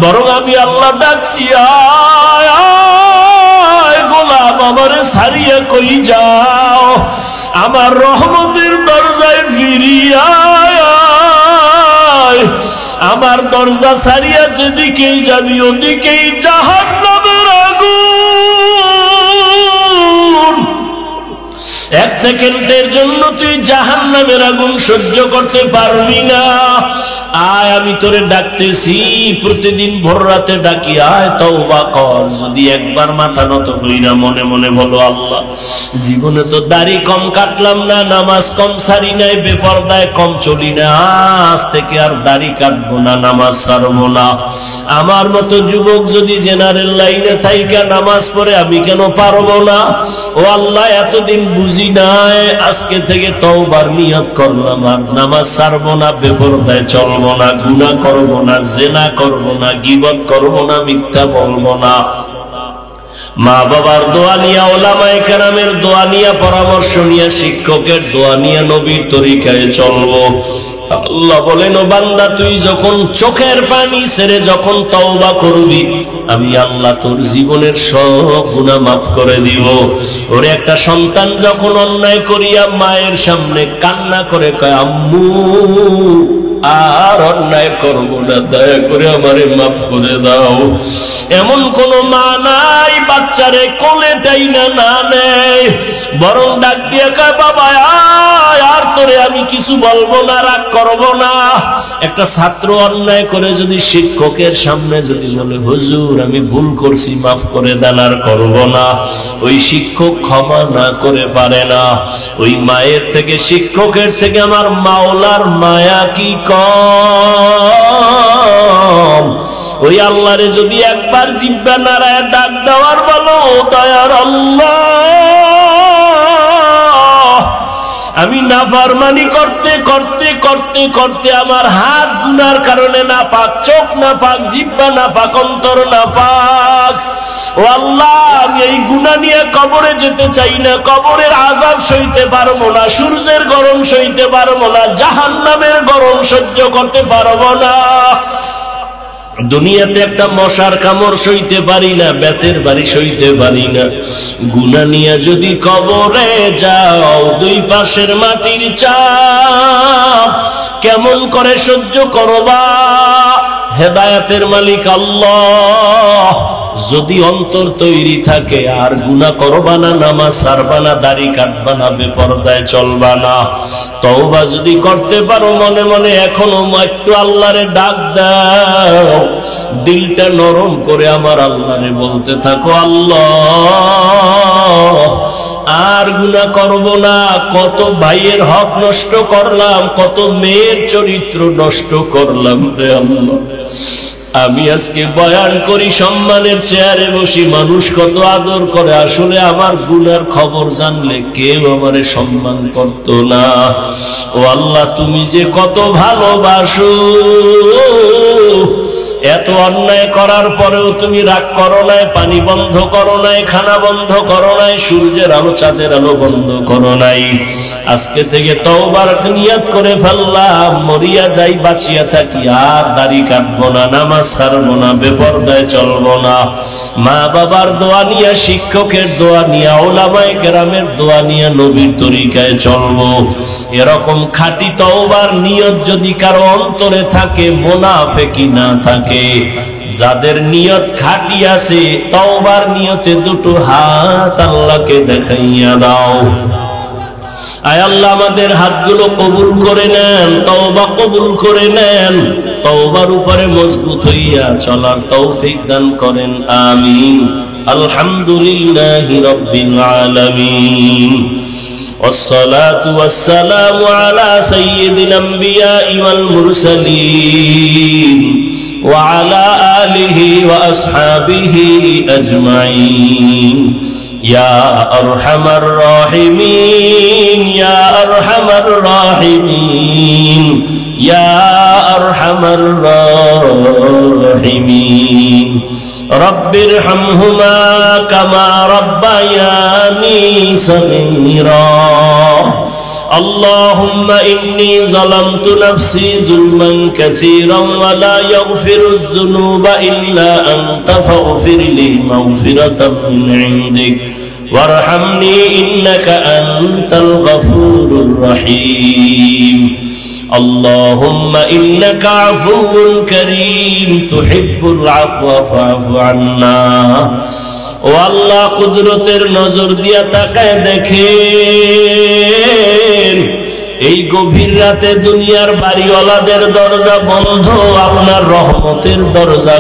বরং আমি আল্লাহ ডাকছি, আয় আয় গোলাম, আমারে ছাড়িয়া কই যাও, আমার রহমতের দরজায় ফিরিয়া আয়। আমার দরজা ছাড়িয়া যেদিকেই যাবি ওদিকেই জাহান্নামের আগুন। সেকেন্ডের জন্য তুই জাহান্নামের আগুন সহ্য করতে পারবি না। আয় আমি তোরে ডাকতেছি, প্রতিদিন ভোর রাতে ডাকি, আয় তওবা কর। যদি একবার মাথা নত কইরা মনে মনে বলো, আল্লাহ জীবনে তো দাড়ি কম কাটলাম না, নামাজ কম সারি নাই, বেপরদায় কম চলি না, আজ থেকে আর দাড়ি কাটবো না, নামাজ ছাড়বো না। আমার মতো যুবক যদি জেনারেল লাইনে থাইকা নামাজ পড়ে, আমি কেন পারবো না? ও আল্লাহ, এতদিন বুঝি নাই, আজকে থেকে তওবার নিয়ত করলাম, আর নামাজ ছাড়বো না, বেপরদায় চলবো না, গুনাহ করবো না, জিনা করবো না, গীবত করবো না, মিথ্যা বলবো না। মা বাবার দোয়া নিয়া, ওলামায়ে কেরামের দোয়া নিয়া, পরামর্শ নিয়া, শিক্ষকের দোয়া নিয়া নবীর তরিকায় চলবো। আল্লাহ বলেন, ও বান্দা, তুই যখন চোখের পানি ছেড়ে যখন তওবা করবি, আমি আল্লাহ তোর জীবনের সব গুনাহ মাফ করে দিব। ওরে একটা সন্তান যখন অন্যায় করিয়া মায়ের সামনে কান্না করে কয়, আম্মু আর অন্যায় করবো না, দয়া করে আমারে মাফ করে দাও, এমন কোন মা নাই বাচ্চারে কোলে টাইনা না নেয়, বরং ডাক দিয়ে কয়, বাবা আর তোরে আমি কিছু বলবো না, রাগ করবো না। একটা ছাত্র অন্যায় করে যদি শিক্ষকের সামনে যদি বলে, হুজুর আমি ভুল করছি, মাফ করে দেন, আর করবো না, ওই শিক্ষক ক্ষমা না করে পারে না। ওই মায়ের থেকে, শিক্ষকের থেকে আমার মাওলার মায়া কি কম? ওই আল্লাহরে যদি একবার জিহ্বা নাড়ায় ডাক দেওয়ার বলো, দয়ার আল্লাহ, আমি নাফরমানি করতে করতে করতে করতে আমার হাত গুনার কারণে নাপাক, চোখ নাপাক, জিহ্বা নাপাক, অন্তর নাপাক। ও আল্লাহ, আমি এই গুনাহ নিয়ে কবরে যেতে চাই না, কবরের আযাব সইতে পারবো না, সূর্যের গরম সইতে পারবো না, জাহান্নামের গরম সহ্য করতে পারবো না। দুনিয়াতে একটা মশার কামড় সইতে পারি না, বেতের বাড়ি সইতে পারি না। গুনাহ নিয়ে যদি কবরে যাও, দুই পাশের মাটির চাপ কেমন করে সহ্য করবা? হেদায়েতের মালিক আল্লাহ। যদি অন্তর তৈরি থাকে, আর গুনাহ করবা না, নামাজ ছাড়বা না, দাড়ি কাটবা না, বেপরদায় চলবা না, তওবা যদি করতে পারো মনে মনে, এখনো একটু আল্লাহরে ডাক দাও, দিলটা নরম করে আমার আল্লাহরে বলতে থাকো, আল্লাহ আর গুনাহ করব না। কত ভাইয়ের হক নষ্ট করলাম, কত মেয়ের চরিত্র নষ্ট করলাম রে আল্লাহ। আমি আজকে বয়ান করি, সম্মানের চেয়ারে বসি, মানুষ কত আদর করে, আসলে আমার গুনার খবর জানলে কেউ আমারে সম্মান করত না। ও আল্লাহ, তুমি যে কত ভালোবাসো, এত অন্যায় করার পরেও তুমি রাগ করো নাই, পানি বন্ধ করো নাই, খানা বন্ধ করো নাই, সূর্যের আলো চাঁদের আলো বন্ধ করো নাই। আজকে থেকে তওবার নিয়ত করে ফেললাম, মরিয়া যাই বাঁচিয়া থাকি, আর দাড়ি কাটবো না, নামাজ ছাড়বো না, বেপরদায় চলবো না। মা বাবার দোয়া নিয়া, শিক্ষকের দোয়া নিয়া, ওলামায়ে কেরামের দোয়া নিয়া নবীর তরিকায় চলবো। এরকম খাঁটি তওবার নিয়ত যদি কারো অন্তরে থাকে, মুনাফিকি না থাকে, যাদের নিয়ত খাঁটি আছে, তওবার নিয়তে দুটো হাত আল্লাহকে দেখাইয়া দাও। আয় আল্লাহ, আমাদের হাতগুলো কবুল করে নেন, তওবা কবুল করে নেন, তওবার উপরে মজবুত হইয়া চলার তৌফিক দান করেন, আমিন। আলহামদুলিল্লাহি রাব্বিল আলামিন। والصلاة والسلام على سيد الأنبياء والمرسلين وعلى آله وأصحابه أجمعين يا أرحم الراحمين يا أرحم الراحمين يا أرحم الراحمين رب ارحمهما كما ربياني صغيرا اللهم إني ظلمت نفسي ظلما كثيرا ولا يغفر الذنوب إلا أنت فاغفر لي مغفرة من عندك وارحمني إنك أنت الغفور الرحيم আল্লাহুম্মা ইন্নাকা আফুউন কারীম তুহিব্বুল আফওয়া ফা'ফু আন্না। ও আল্লাহ, কুদরতের নজর দিয়া তাকায় দেখেন, এই গভীর রাতে দুনিয়ার বাড়িওয়ালাদের দরজা বন্ধ, আপনার রহমতের দরজা